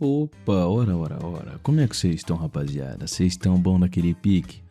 Opa, ora, como é que vocês estão, rapaziada? Vocês estão bom naquele pique?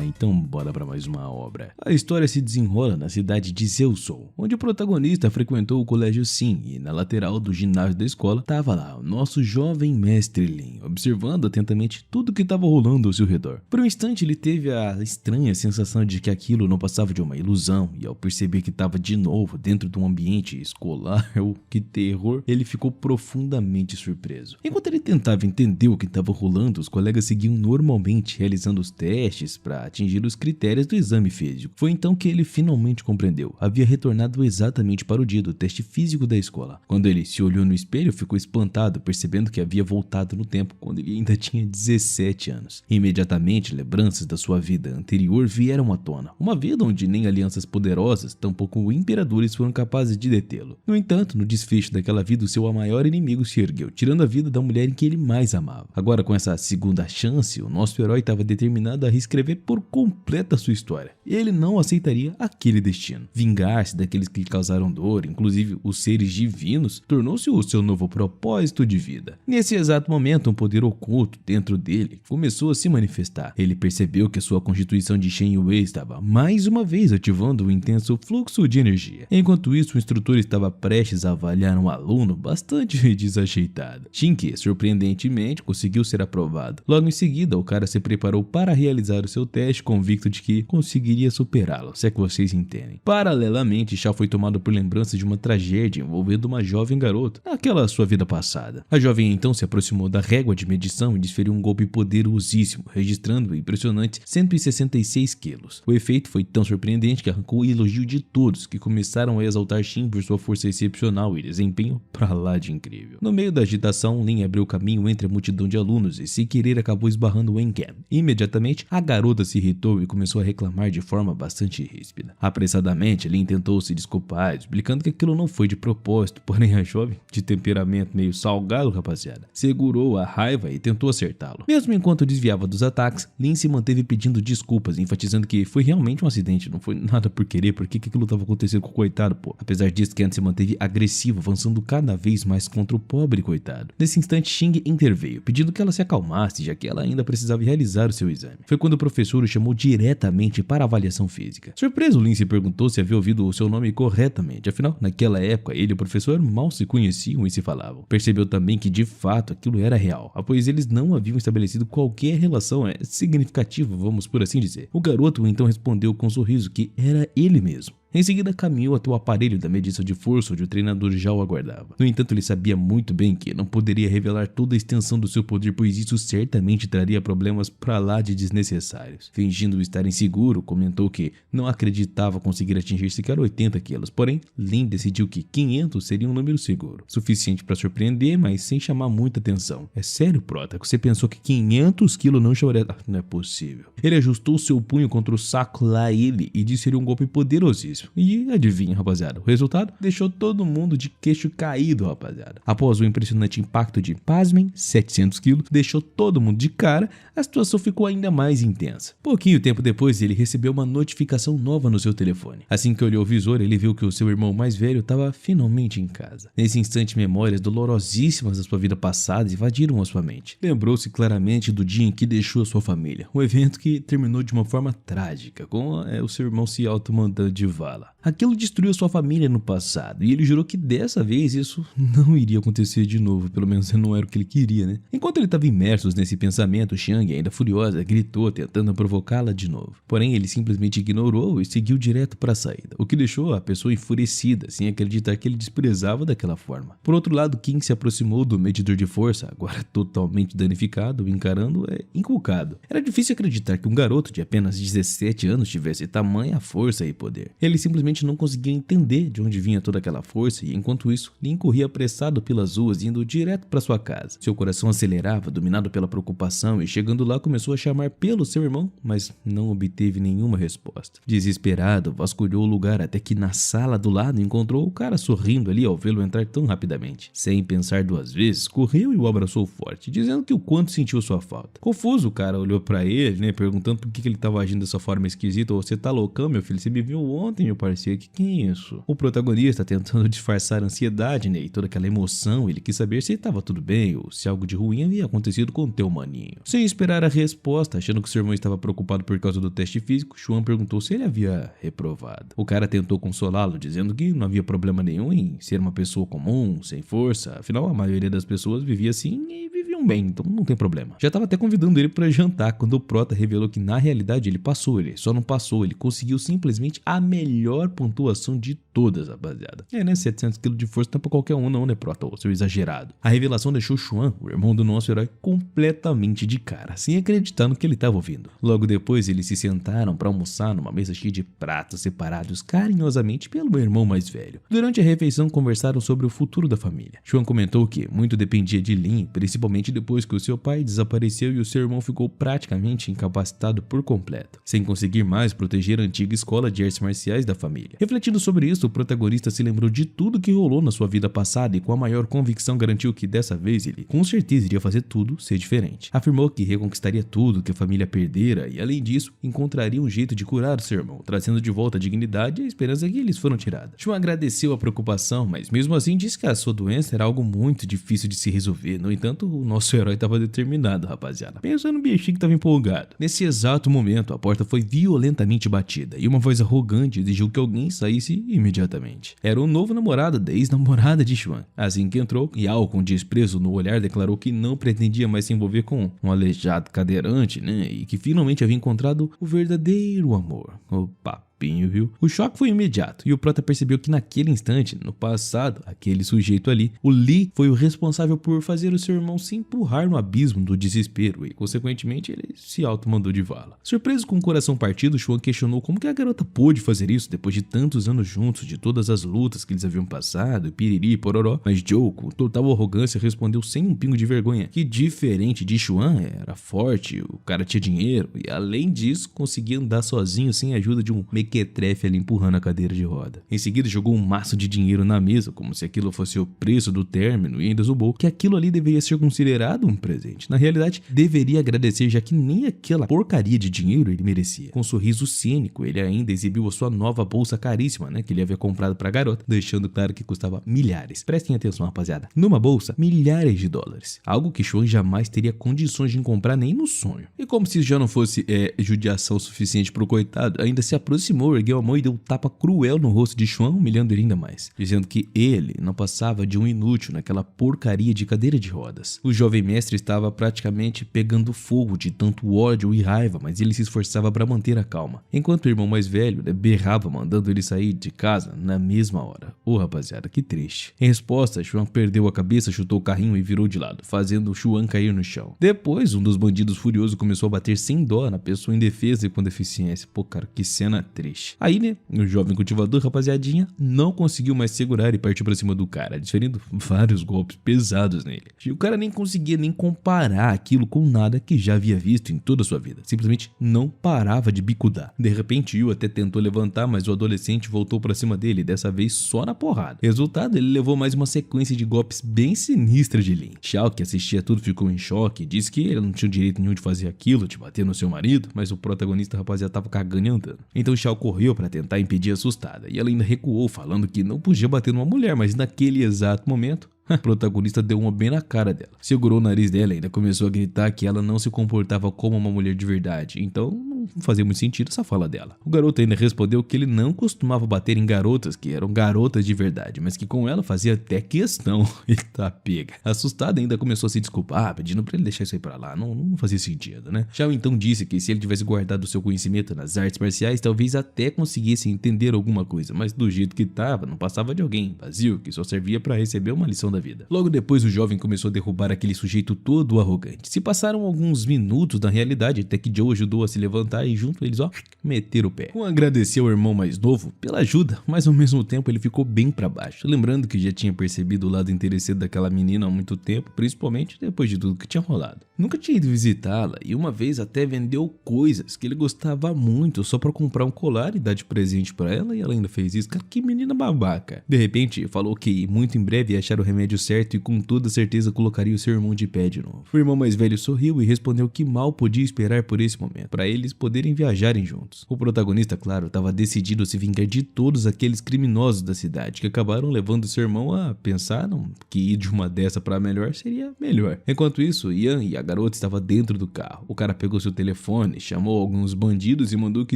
Então bora pra mais uma obra. A história se desenrola na cidade de Zeusol, onde o protagonista frequentou o colégio Sim, e na lateral do ginásio da escola tava lá o nosso jovem mestre Lin, observando atentamente tudo que estava rolando ao seu redor. Por um instante ele teve a estranha sensação de que aquilo não passava de uma ilusão, e ao perceber que estava de novo dentro de um ambiente escolar, que terror, ele ficou profundamente surpreso. Enquanto ele tentava entender o que estava rolando, os colegas seguiam normalmente realizando os testes para atingir os critérios do exame físico. Foi então que ele finalmente compreendeu. Havia retornado exatamente para o dia do teste físico da escola. Quando ele se olhou no espelho, ficou espantado, percebendo que havia voltado no tempo quando ele ainda tinha 17 anos. Imediatamente, lembranças da sua vida anterior vieram à tona. Uma vida onde nem alianças poderosas, tampouco imperadores foram capazes de detê-lo. No entanto, no desfecho daquela vida, o seu maior inimigo se ergueu, tirando a vida da mulher em que ele mais amava. Agora, com essa segunda chance, o nosso herói estava determinado a reescrever por completo a sua história. Ele não aceitaria aquele destino. Vingar-se daqueles que lhe causaram dor, inclusive os seres divinos, tornou-se o seu novo propósito de vida. Nesse exato momento, um poder oculto dentro dele começou a se manifestar. Ele percebeu que a sua constituição de Shen Yue estava mais uma vez ativando um intenso fluxo de energia. Enquanto isso, o instrutor estava prestes a avaliar um aluno bastante desajeitado. Shinke, surpreendentemente, conseguiu ser aprovado. Logo em seguida, o cara se preparou para realizar o seu teste, convicto de que conseguiria superá-lo, se é que vocês entendem. Paralelamente, Shao foi tomado por lembranças de uma tragédia envolvendo uma jovem garota, naquela sua vida passada. A jovem então se aproximou da régua de medição e desferiu um golpe poderosíssimo, registrando impressionantes 166 quilos. O efeito foi tão surpreendente que arrancou o elogio de todos, que começaram a exaltar Shin por sua força excepcional e desempenho pra lá de incrível. No meio da agitação, Lin abriu caminho entre a multidão de alunos e, sem querer, acabou esbarrando Wenken. Imediatamente, a garota se irritou e começou a reclamar de forma bastante ríspida. Apressadamente, Lin tentou se desculpar, explicando que aquilo não foi de propósito, porém a jovem, de temperamento meio salgado, rapaziada, segurou a raiva e tentou acertá-lo. Mesmo enquanto desviava dos ataques, Lin se manteve pedindo desculpas, enfatizando que foi realmente um acidente, não foi nada por querer, porque aquilo estava acontecendo com o coitado, pô. Apesar disso, Ken se manteve agressivo, avançando cada vez mais contra o pobre coitado. Nesse instante, Xing interveio, pedindo que ela se acalmasse, já que ela ainda precisava realizar o seu exame. Foi quando o professor o chamou diretamente para a avaliação física. Surpreso, Lin se perguntou se havia ouvido o seu nome corretamente, afinal, naquela época, ele e o professor mal se conheciam e se falavam. Percebeu também que, de fato, aquilo era real, pois eles não haviam estabelecido qualquer relação significativa, vamos por assim dizer. O garoto então respondeu com um sorriso que era ele mesmo. Em seguida, caminhou até o aparelho da medição de força onde o treinador já o aguardava. No entanto, ele sabia muito bem que não poderia revelar toda a extensão do seu poder, pois isso certamente traria problemas pra lá de desnecessários. Fingindo estar inseguro, comentou que não acreditava conseguir atingir sequer 80 quilos, porém, Lin decidiu que 500 seria um número seguro, suficiente para surpreender, mas sem chamar muita atenção. É sério, Prota, você pensou que 500 quilos não chamaria... não é possível. Ele ajustou seu punho contra o saco lá e desferiu um golpe poderosíssimo. E adivinha, rapaziada, o resultado deixou todo mundo de queixo caído, rapaziada. Após o impressionante impacto de, pasmem, 700 quilos, deixou todo mundo de cara, a situação ficou ainda mais intensa. Pouquinho tempo depois, ele recebeu uma notificação nova no seu telefone. Assim que olhou o visor, ele viu que o seu irmão mais velho estava finalmente em casa. Nesse instante, memórias dolorosíssimas da sua vida passada invadiram a sua mente. Lembrou-se claramente do dia em que deixou a sua família, um evento que terminou de uma forma trágica, com o seu irmão se auto-mandando de vala. Aquilo destruiu sua família no passado, e ele jurou que dessa vez isso não iria acontecer de novo, pelo menos não era o que ele queria, né? Enquanto ele estava imerso nesse pensamento, Xiang, ainda furiosa, gritou, tentando provocá-la de novo. Porém, ele simplesmente ignorou e seguiu direto para a saída, o que deixou a pessoa enfurecida, sem acreditar que ele desprezava daquela forma. Por outro lado, Qin se aproximou do medidor de força, agora totalmente danificado, encarando inculcado. Era difícil acreditar que um garoto de apenas 17 anos tivesse tamanha força e poder. Ele simplesmente não conseguia entender de onde vinha toda aquela força e, enquanto isso, Lin corria apressado pelas ruas, indo direto para sua casa. Seu coração acelerava, dominado pela preocupação, e chegando lá começou a chamar pelo seu irmão, mas não obteve nenhuma resposta. Desesperado, vasculhou o lugar até que na sala do lado encontrou o cara sorrindo ali ao vê-lo entrar tão rapidamente. Sem pensar duas vezes, correu e o abraçou forte, dizendo que o quanto sentiu sua falta. Confuso, o cara olhou para ele, perguntando por que ele estava agindo dessa forma esquisita. Você tá loucão, meu filho? Você me viu ontem, meu parceiro? você, que é isso? O protagonista, tentando disfarçar a ansiedade, né, e toda aquela emoção, ele quis saber se estava tudo bem ou se algo de ruim havia acontecido com o teu maninho. Sem esperar a resposta, achando que seu irmão estava preocupado por causa do teste físico, Chuan perguntou se ele havia reprovado. O cara tentou consolá-lo, dizendo que não havia problema nenhum em ser uma pessoa comum, sem força, afinal a maioria das pessoas vivia assim e viviam bem, então não tem problema. Já estava até convidando ele para jantar quando o prota revelou que na realidade ele passou, ele só não passou, ele conseguiu simplesmente a melhor pontuação de todas, rapaziada. Né, 700 kg de força não é pra qualquer um não, né, prota, ô seu exagerado. A revelação deixou Chuan, o irmão do nosso herói, completamente de cara, sem acreditar no que ele estava ouvindo. Logo depois eles se sentaram para almoçar numa mesa cheia de pratos separados carinhosamente pelo irmão mais velho. Durante a refeição conversaram sobre o futuro da família. Chuan comentou que muito dependia de Lin, principalmente depois que o seu pai desapareceu e o seu irmão ficou praticamente incapacitado por completo, sem conseguir mais proteger a antiga escola de artes marciais da família. Refletindo sobre isso, o protagonista se lembrou de tudo que rolou na sua vida passada e com a maior convicção garantiu que dessa vez ele com certeza iria fazer tudo ser diferente. Afirmou que reconquistaria tudo que a família perdera e além disso encontraria um jeito de curar o seu irmão, trazendo de volta a dignidade e a esperança que eles foram tiradas. Chuan agradeceu a preocupação, mas mesmo assim disse que a sua doença era algo muito difícil de se resolver. No entanto, o nosso herói estava determinado, rapaziada. Pensa no bichinho que estava empolgado. Nesse exato momento, a porta foi violentamente batida e uma voz arrogante exigiu que alguém saísse imediatamente. Era o novo namorado da ex-namorada de Chuan. Assim que entrou, Yao, com desprezo no olhar, declarou que não pretendia mais se envolver com um aleijado cadeirante, né? E que finalmente havia encontrado o verdadeiro amor. Opa. Viu? O choque foi imediato e o prota percebeu que naquele instante, no passado, aquele sujeito ali, o Lee, foi o responsável por fazer o seu irmão se empurrar no abismo do desespero e, consequentemente, ele se auto-mandou de vala. Surpreso com o coração partido, Chuan questionou como que a garota pôde fazer isso depois de tantos anos juntos, de todas as lutas que eles haviam passado, piriri e pororó, mas Joe, com total arrogância, respondeu sem um pingo de vergonha que, diferente de Chuan, era forte, o cara tinha dinheiro e, além disso, conseguia andar sozinho sem a ajuda de um mequetrefe ali empurrando a cadeira de roda. Em seguida jogou um maço de dinheiro na mesa, como se aquilo fosse o preço do término, e ainda zombou que aquilo ali deveria ser considerado um presente. Na realidade, deveria agradecer, já que nem aquela porcaria de dinheiro ele merecia. Com um sorriso cínico, ele ainda exibiu a sua nova bolsa caríssima, né, que ele havia comprado pra garota, deixando claro que custava milhares. Prestem atenção, rapaziada. Numa bolsa, milhares de dólares. Algo que Chuan jamais teria condições de comprar nem no sonho. E como se já não fosse judiação suficiente pro coitado, ainda se aproximou, ergueu a mão e deu um tapa cruel no rosto de Chuan, humilhando ele ainda mais, dizendo que ele não passava de um inútil naquela porcaria de cadeira de rodas. O jovem mestre estava praticamente pegando fogo de tanto ódio e raiva, mas ele se esforçava para manter a calma, enquanto o irmão mais velho berrava, mandando ele sair de casa na mesma hora. Rapaziada, que triste. Em resposta, Chuan perdeu a cabeça, chutou o carrinho e virou de lado, fazendo Chuan cair no chão. Depois, um dos bandidos furioso começou a bater sem dó na pessoa indefesa e com deficiência. Pô, cara, que cena triste. Aí, né, o jovem cultivador, rapaziadinha, não conseguiu mais segurar e partiu pra cima do cara, desferindo vários golpes pesados nele. E o cara nem conseguia nem comparar aquilo com nada que já havia visto em toda a sua vida. Simplesmente não parava de bicudar. De repente, Yu até tentou levantar, mas o adolescente voltou pra cima dele, dessa vez só na porrada. Resultado, ele levou mais uma sequência de golpes bem sinistra de Lin. Xiao, que assistia tudo, ficou em choque, disse que ele não tinha direito nenhum de fazer aquilo, de bater no seu marido, mas o protagonista, rapaziada, tava cagando e andando. Então Xiao correu para tentar impedir a assustada, e ela ainda recuou, falando que não podia bater numa mulher, mas naquele exato momento, o protagonista deu uma bem na cara dela, segurou o nariz dela e ainda começou a gritar que ela não se comportava como uma mulher de verdade, então não fazia muito sentido essa fala dela. O garoto ainda respondeu que ele não costumava bater em garotas que eram garotas de verdade, mas que com ela fazia até questão. Eita pega. Assustada ainda começou a se desculpar, pedindo pra ele deixar isso aí pra lá, não fazia sentido, né? Xiao então disse que se ele tivesse guardado seu conhecimento nas artes marciais, talvez até conseguisse entender alguma coisa, mas do jeito que tava, não passava de alguém vazio, que só servia pra receber uma lição da vida. Logo depois o jovem começou a derrubar aquele sujeito todo arrogante. Se passaram alguns minutos na realidade, até que Joe ajudou a se levantar e junto eles, meteram o pé. Um agradeceu ao irmão mais novo pela ajuda, mas ao mesmo tempo ele ficou bem pra baixo, lembrando que já tinha percebido o lado interesseiro daquela menina há muito tempo, principalmente depois de tudo que tinha rolado. Nunca tinha ido visitá-la e uma vez até vendeu coisas que ele gostava muito só pra comprar um colar e dar de presente pra ela, e ela ainda fez isso. Cara, que menina babaca. De repente falou que muito em breve ia achar o remédio certo e com toda certeza colocaria o seu irmão de pé de novo. O irmão mais velho sorriu e respondeu que mal podia esperar por esse momento, para eles poderem poderem viajarem juntos. O protagonista, claro, estava decidido a se vingar de todos aqueles criminosos da cidade que acabaram levando seu irmão a pensar que ir de uma dessa para melhor seria melhor. Enquanto isso, Ian e a garota estavam dentro do carro. O cara pegou seu telefone, chamou alguns bandidos e mandou que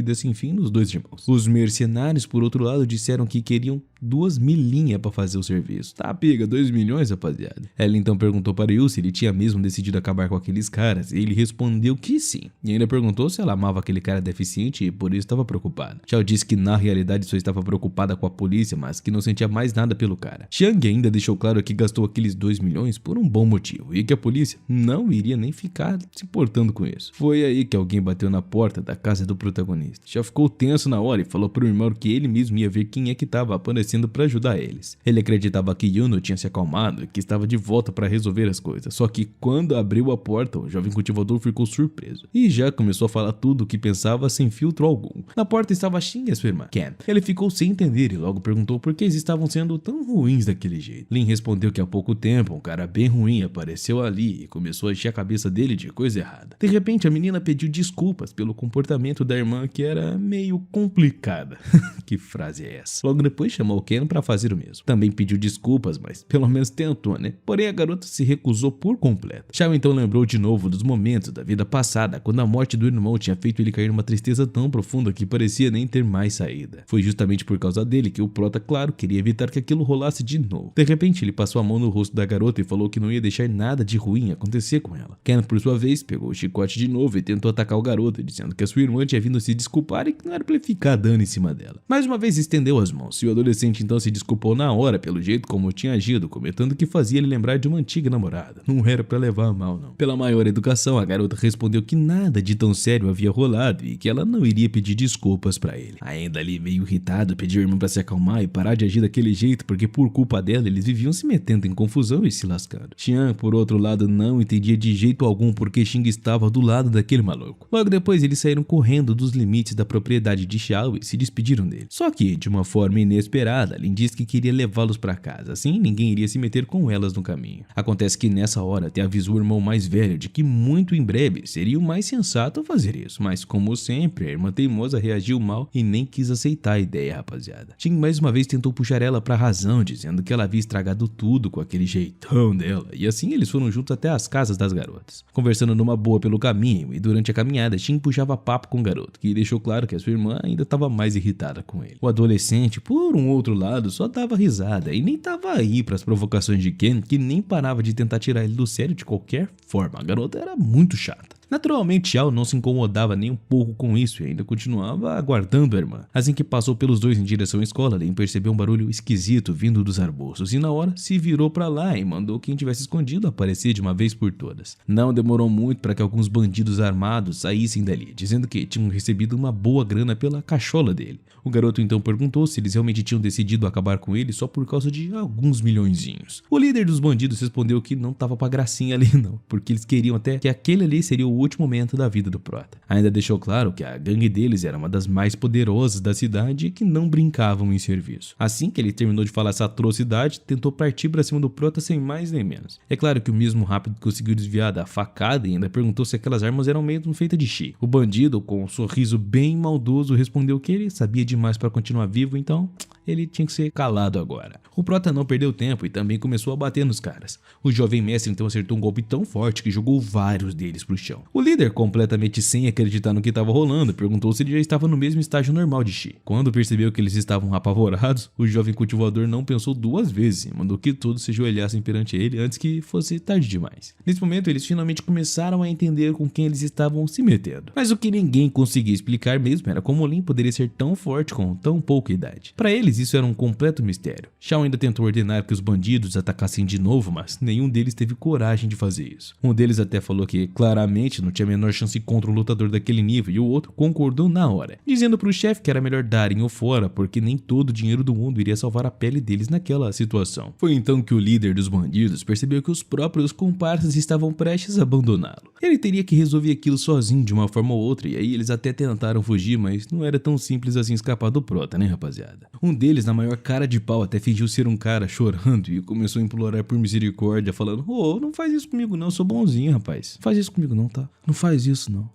desse fim nos dois irmãos. Os mercenários, por outro lado, disseram que queriam 2 milinhas para fazer o serviço. Tá, pega, 2 milhões, rapaziada. Ela então perguntou para Yu se ele tinha mesmo decidido acabar com aqueles caras, e ele respondeu que sim. E ainda perguntou se ela amava aquele cara deficiente e por isso estava preocupada. Xiao disse que na realidade só estava preocupada com a polícia, mas que não sentia mais nada pelo cara. Xiang ainda deixou claro que gastou aqueles 2 milhões por um bom motivo, e que a polícia não iria nem ficar se importando com isso. Foi aí que alguém bateu na porta da casa do protagonista. Já ficou tenso na hora e falou pro irmão que ele mesmo ia ver quem é que estava aparecendo para ajudar eles. Ele acreditava que Yuno tinha se acalmado e que estava de volta para resolver as coisas, só que quando abriu a porta, o jovem cultivador ficou surpreso e já começou a falar tudo o que pensava sem filtro algum. Na porta estava Xin e sua irmã, Ken. Ele ficou sem entender e logo perguntou por que eles estavam sendo tão ruins daquele jeito. Lin respondeu que há pouco tempo um cara bem ruim apareceu ali e começou a encher a cabeça dele de coisa errada. De repente a menina pediu desculpas pelo comportamento da irmã, que era meio complicada. Que frase é essa? Logo depois chamou Ken para fazer o mesmo. Também pediu desculpas, mas pelo menos tentou, né? Porém a garota se recusou por completo. Xiao então lembrou de novo dos momentos da vida passada, quando a morte do irmão tinha feito ele cair numa tristeza tão profunda que parecia nem ter mais saída. Foi justamente por causa dele que o prota, claro, queria evitar que aquilo rolasse de novo. De repente ele passou a mão no rosto da garota e falou que não ia deixar nada de ruim acontecer com ela. Ken, por sua vez, pegou o chicote de novo e tentou atacar o garoto, dizendo que a sua irmã tinha vindo se desculpar e que não era pra ele ficar dando em cima dela. Mais uma vez estendeu as mãos e o adolescente então se desculpou na hora pelo jeito como tinha agido, comentando que fazia ele lembrar de uma antiga namorada. Não era pra levar a mal, não. Pela maior educação, a garota respondeu que nada de tão sério havia rolado e que ela não iria pedir desculpas pra ele. Ainda ali meio irritado, pediu ao irmão pra se acalmar e parar de agir daquele jeito, porque por culpa dela eles viviam se metendo em confusão e se lascando. Xiang, por outro lado, não entendia de jeito algum porque Xing estava do lado daquele maluco. Logo depois eles saíram correndo dos limites da propriedade de Xiao e se despediram dele. Só que, de uma forma inesperada, Lin disse que queria levá-los pra casa, assim ninguém iria se meter com elas no caminho. Acontece que nessa hora até avisou o irmão mais velho de que muito em breve seria o mais sensato fazer isso, mas como sempre, a irmã teimosa reagiu mal e nem quis aceitar a ideia, rapaziada. Xing mais uma vez tentou puxar ela pra razão, dizendo que ela havia estragado tudo com aquele jeitão dela, e assim eles foram juntos até as casas das garotas, conversando numa boa pelo caminho, e durante a caminhada Xing puxava papo com o garoto, que deixou claro que a sua irmã ainda estava mais irritada com ele. O adolescente, por um outro lado, só dava risada e nem tava aí pras provocações de Ken, que nem parava de tentar tirar ele do sério de qualquer forma. A garota era muito chata. Naturalmente, Xiao não se incomodava nem um pouco com isso e ainda continuava aguardando a irmã. Assim que passou pelos dois em direção à escola, Lin percebeu um barulho esquisito vindo dos arbustos e na hora se virou para lá e mandou quem tivesse escondido aparecer de uma vez por todas. Não demorou muito para que alguns bandidos armados saíssem dali, dizendo que tinham recebido uma boa grana pela cachola dele. O garoto então perguntou se eles realmente tinham decidido acabar com ele só por causa de alguns milhõezinhos. O líder dos bandidos respondeu que não tava pra gracinha ali não, porque eles queriam até que aquele ali seria o último momento da vida do prota. Ainda deixou claro que a gangue deles era uma das mais poderosas da cidade e que não brincavam em serviço. Assim que ele terminou de falar essa atrocidade, tentou partir pra cima do prota sem mais nem menos. É claro que o mesmo rápido conseguiu desviar da facada e ainda perguntou se aquelas armas eram mesmo feitas de chi. O bandido, com um sorriso bem maldoso, respondeu que ele sabia demais para continuar vivo, então ele tinha que ser calado agora. O prota não perdeu tempo e também começou a bater nos caras. O jovem mestre então acertou um golpe tão forte que jogou vários deles pro chão. O líder, completamente sem acreditar no que estava rolando, perguntou se ele já estava no mesmo estágio normal de chi. Quando percebeu que eles estavam apavorados, o jovem cultivador não pensou duas vezes e mandou que todos se ajoelhassem perante ele antes que fosse tarde demais. Nesse momento eles finalmente começaram a entender com quem eles estavam se metendo. Mas o que ninguém conseguia explicar mesmo era como Lin poderia ser tão forte com tão pouca idade. Para eles isso era um completo mistério. Xiao ainda tentou ordenar que os bandidos atacassem de novo, mas nenhum deles teve coragem de fazer isso. Um deles até falou que claramente não tinha a menor chance contra um lutador daquele nível e o outro concordou na hora, dizendo pro chefe que era melhor darem o fora porque nem todo o dinheiro do mundo iria salvar a pele deles naquela situação. Foi então que o líder dos bandidos percebeu que os próprios comparsas estavam prestes a abandoná-lo Ele teria que resolver aquilo sozinho de uma forma ou outra, e aí eles até tentaram fugir, mas não era tão simples assim escapar do prota, né, rapaziada? Um deles, na maior cara de pau, até fingiu ser um cara chorando e começou a implorar por misericórdia, falando: ô, não faz isso comigo não, eu sou bonzinho, rapaz. Não faz isso comigo não, tá? Não faz isso não.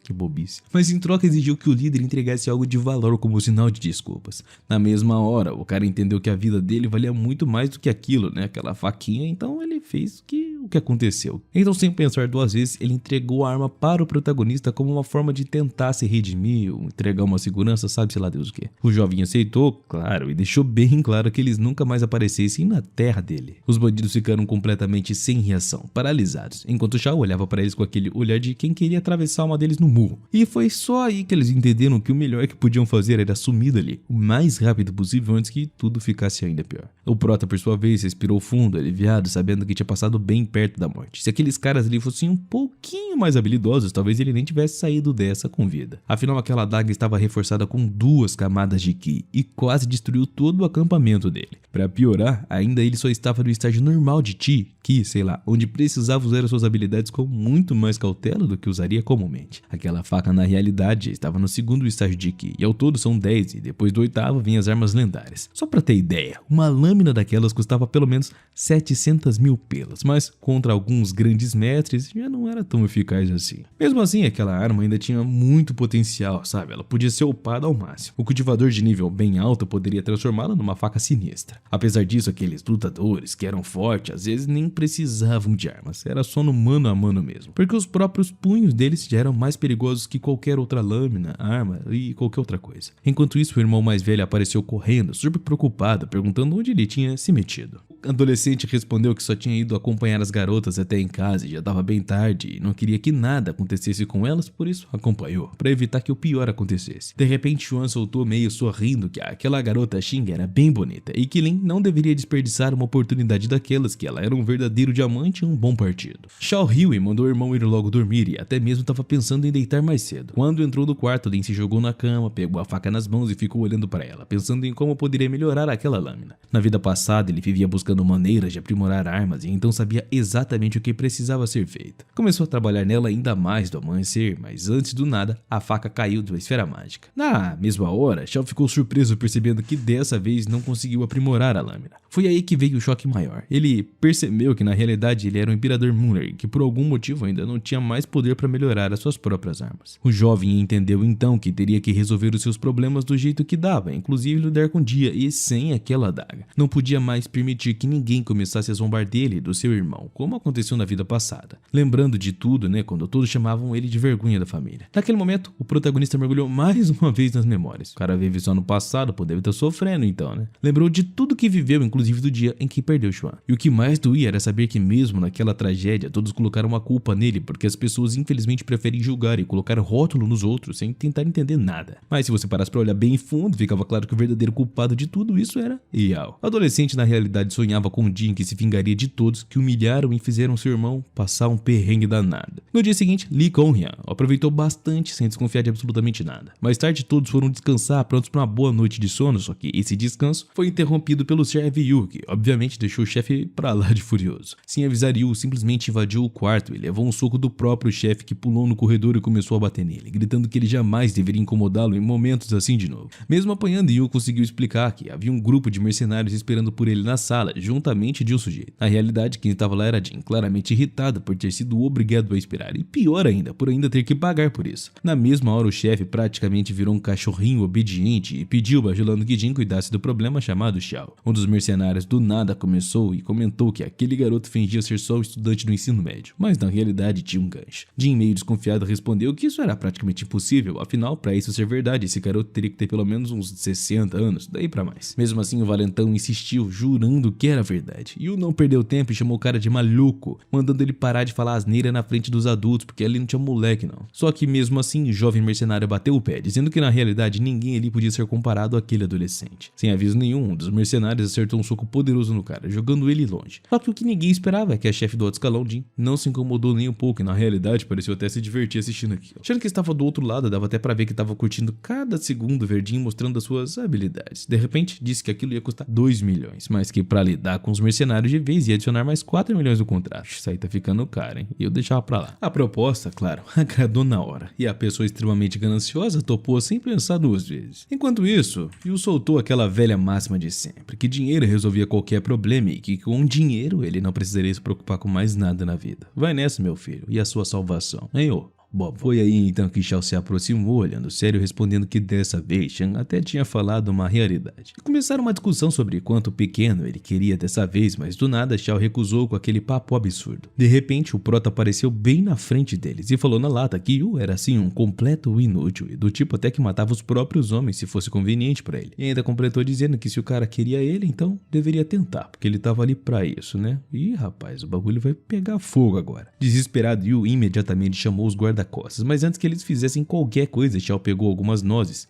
Que bobice. Mas em troca exigiu que o líder entregasse algo de valor como sinal de desculpas. Na mesma hora, o cara entendeu que a vida dele valia muito mais do que aquilo, né? Aquela faquinha, então ele fez o que aconteceu. Então, sem pensar duas vezes, ele entregou a arma para o protagonista como uma forma de tentar se redimir, ou entregar uma segurança, sabe-se lá Deus o quê. O jovem aceitou, claro, e deixou bem claro que eles nunca mais aparecessem na terra dele. Os bandidos ficaram completamente sem reação, paralisados, enquanto Shao olhava para eles com aquele olhar de quem queria atravessar uma deles no murro. E foi só aí que eles entenderam que o melhor que podiam fazer era sumir dali, o mais rápido possível antes que tudo ficasse ainda pior. O prota, por sua vez, respirou fundo, aliviado, sabendo que tinha passado bem perto da morte. Se aqueles caras ali fossem um pouquinho mais habilidosos, talvez ele nem tivesse saído dessa com vida. Afinal, aquela adaga estava reforçada com 2 camadas de ki e quase destruiu todo o acampamento dele. Para piorar, ainda ele só estava no estágio normal de ki, sei lá, onde precisava usar as suas habilidades com muito mais cautela do que usaria comumente. Aquela faca na realidade estava no 2º estágio de ki, e ao todo são 10, e depois do 8º vinham as armas lendárias. Só pra ter ideia, uma lâmina daquelas custava pelo menos 700 mil pelas, mas contra alguns grandes mestres já não era tão eficaz assim. Mesmo assim, aquela arma ainda tinha muito potencial, sabe? Ela podia ser upada ao máximo. O cultivador de nível bem alto poderia transformá-la numa faca sinistra. Apesar disso, aqueles lutadores que eram fortes às vezes nem precisavam de armas, era só no mano a mano mesmo, porque os próprios punhos deles já eram mais perigosos que qualquer outra lâmina, arma e qualquer outra coisa. Enquanto isso, o irmão mais velho apareceu correndo, super preocupado, perguntando onde ele tinha se metido. O adolescente respondeu que só tinha ido acompanhar as garotas até em casa e já estava bem tarde e não queria que nada acontecesse com elas, por isso acompanhou, para evitar que o pior acontecesse. De repente, Xuan soltou meio sorrindo que aquela garota Xing era bem bonita e que Lin não deveria desperdiçar uma oportunidade daquelas, que ela era um verdadeiro diamante e um bom partido. Shao riu e mandou o irmão ir logo dormir e até mesmo estava pensando em deitar mais cedo. Quando entrou no quarto, Lin se jogou na cama, pegou a faca nas mãos e ficou olhando para ela, pensando em como poderia melhorar aquela lâmina. Na vida passada, ele vivia buscando maneiras de aprimorar armas e então sabia exatamente o que precisava ser feito. Começou a trabalhar nela ainda mais do amanhecer, mas antes do nada, a faca caiu da esfera mágica. Na mesma hora, Shao ficou surpreso percebendo que dessa vez não conseguiu aprimorar a lâmina. Foi aí que veio o choque maior. Ele percebeu que na realidade ele era o Imperador Moonray, que por algum motivo ainda não tinha mais poder para melhorar as suas próprias armas. O jovem entendeu então que teria que resolver os seus problemas do jeito que dava, inclusive lidar com Dia e sem aquela adaga. Não podia mais permitir que ninguém começasse a zombar dele e do seu irmão, como aconteceu na vida passada. Lembrando de tudo, né, quando todos chamavam ele de vergonha da família. Naquele momento, o protagonista mergulhou mais uma vez nas memórias. O cara vive só no passado, pô, deve estar sofrendo então, né? Lembrou de tudo que viveu, inclusive do dia em que perdeu Xuan. E o que mais doía era saber que mesmo naquela tragédia, todos colocaram a culpa nele, porque as pessoas infelizmente preferem julgar e colocar rótulo nos outros sem tentar entender nada. Mas se você parasse pra olhar bem fundo, ficava claro que o verdadeiro culpado de tudo isso era Yao. O adolescente na realidade sonhava com um dia em que se vingaria de todos que humilharam e fizeram seu irmão passar um perrengue danado. No dia seguinte, Li Kongyan aproveitou bastante sem desconfiar de absolutamente nada. Mais tarde todos foram descansar, prontos para uma boa noite de sono, só que esse descanso foi interrompido pelo chefe Yu, que obviamente deixou o chefe pra lá de furioso. Sem avisar, Yu simplesmente invadiu o quarto e levou um soco do próprio chefe, que pulou no corredor e começou a bater nele, gritando que ele jamais deveria incomodá-lo em momentos assim de novo. Mesmo apanhando, Yu conseguiu explicar que havia um grupo de mercenários esperando por ele na sala, juntamente de um sujeito. Na realidade, quem estava lá era Jin, claramente irritado por ter sido obrigado a esperar, e pior ainda, por ainda ter que pagar por isso. Na mesma hora, o chefe praticamente virou um cachorrinho obediente e pediu, bajulando que Jin cuidasse do problema chamado Xiao. Um dos mercenários do nada começou e comentou que aquele garoto fingia ser só um estudante do ensino médio, mas na realidade tinha um gancho. Jin, meio desconfiado, respondeu que isso era praticamente impossível, afinal, para isso ser verdade, esse garoto teria que ter pelo menos uns 60 anos, daí pra mais. Mesmo assim, o valentão insistiu, jurando que era verdade. Yu não perdeu tempo e chamou o cara de maluco, mandando ele parar de falar asneira na frente dos adultos, porque ali não tinha moleque não. Só que mesmo assim, o jovem mercenário bateu o pé, dizendo que na realidade ninguém ali podia ser comparado àquele adolescente. Sem aviso nenhum, um dos mercenários acertou um soco poderoso no cara, jogando ele longe. Só que o que ninguém esperava é que a chefe do alto escalão, Jin, não se incomodou nem um pouco e na realidade pareceu até se divertir assistindo aquilo. Achando que estava do outro lado, dava até pra ver que estava curtindo cada segundo verdinho mostrando as suas habilidades. De repente, disse que aquilo ia custar 2 milhões, mas que pra lidar lidar com os mercenários de vez e adicionar mais 4 milhões no contrato. Isso aí tá ficando caro, hein? E eu deixava pra lá. A proposta, claro, agradou na hora. E a pessoa extremamente gananciosa topou sem pensar 2 vezes. Enquanto isso, Yu soltou aquela velha máxima de sempre, que dinheiro resolvia qualquer problema e que com dinheiro ele não precisaria se preocupar com mais nada na vida. Vai nessa, meu filho, e a sua salvação, hein, ô? Bob. Foi aí então que Shao se aproximou, olhando sério, respondendo que dessa vez Shan até tinha falado uma realidade. E começaram uma discussão sobre quanto pequeno ele queria dessa vez, mas do nada Shao recusou com aquele papo absurdo. De repente o Prota apareceu bem na frente deles e falou na lata que Yu era assim um completo inútil e do tipo até que matava os próprios homens se fosse conveniente pra ele. E ainda completou dizendo que se o cara queria ele, então deveria tentar, porque ele tava ali pra isso, né? Ih, rapaz, o bagulho vai pegar fogo agora. Desesperado, Yu imediatamente chamou os guardas costas, mas antes que eles fizessem qualquer coisa, Shao pegou algumas nozes,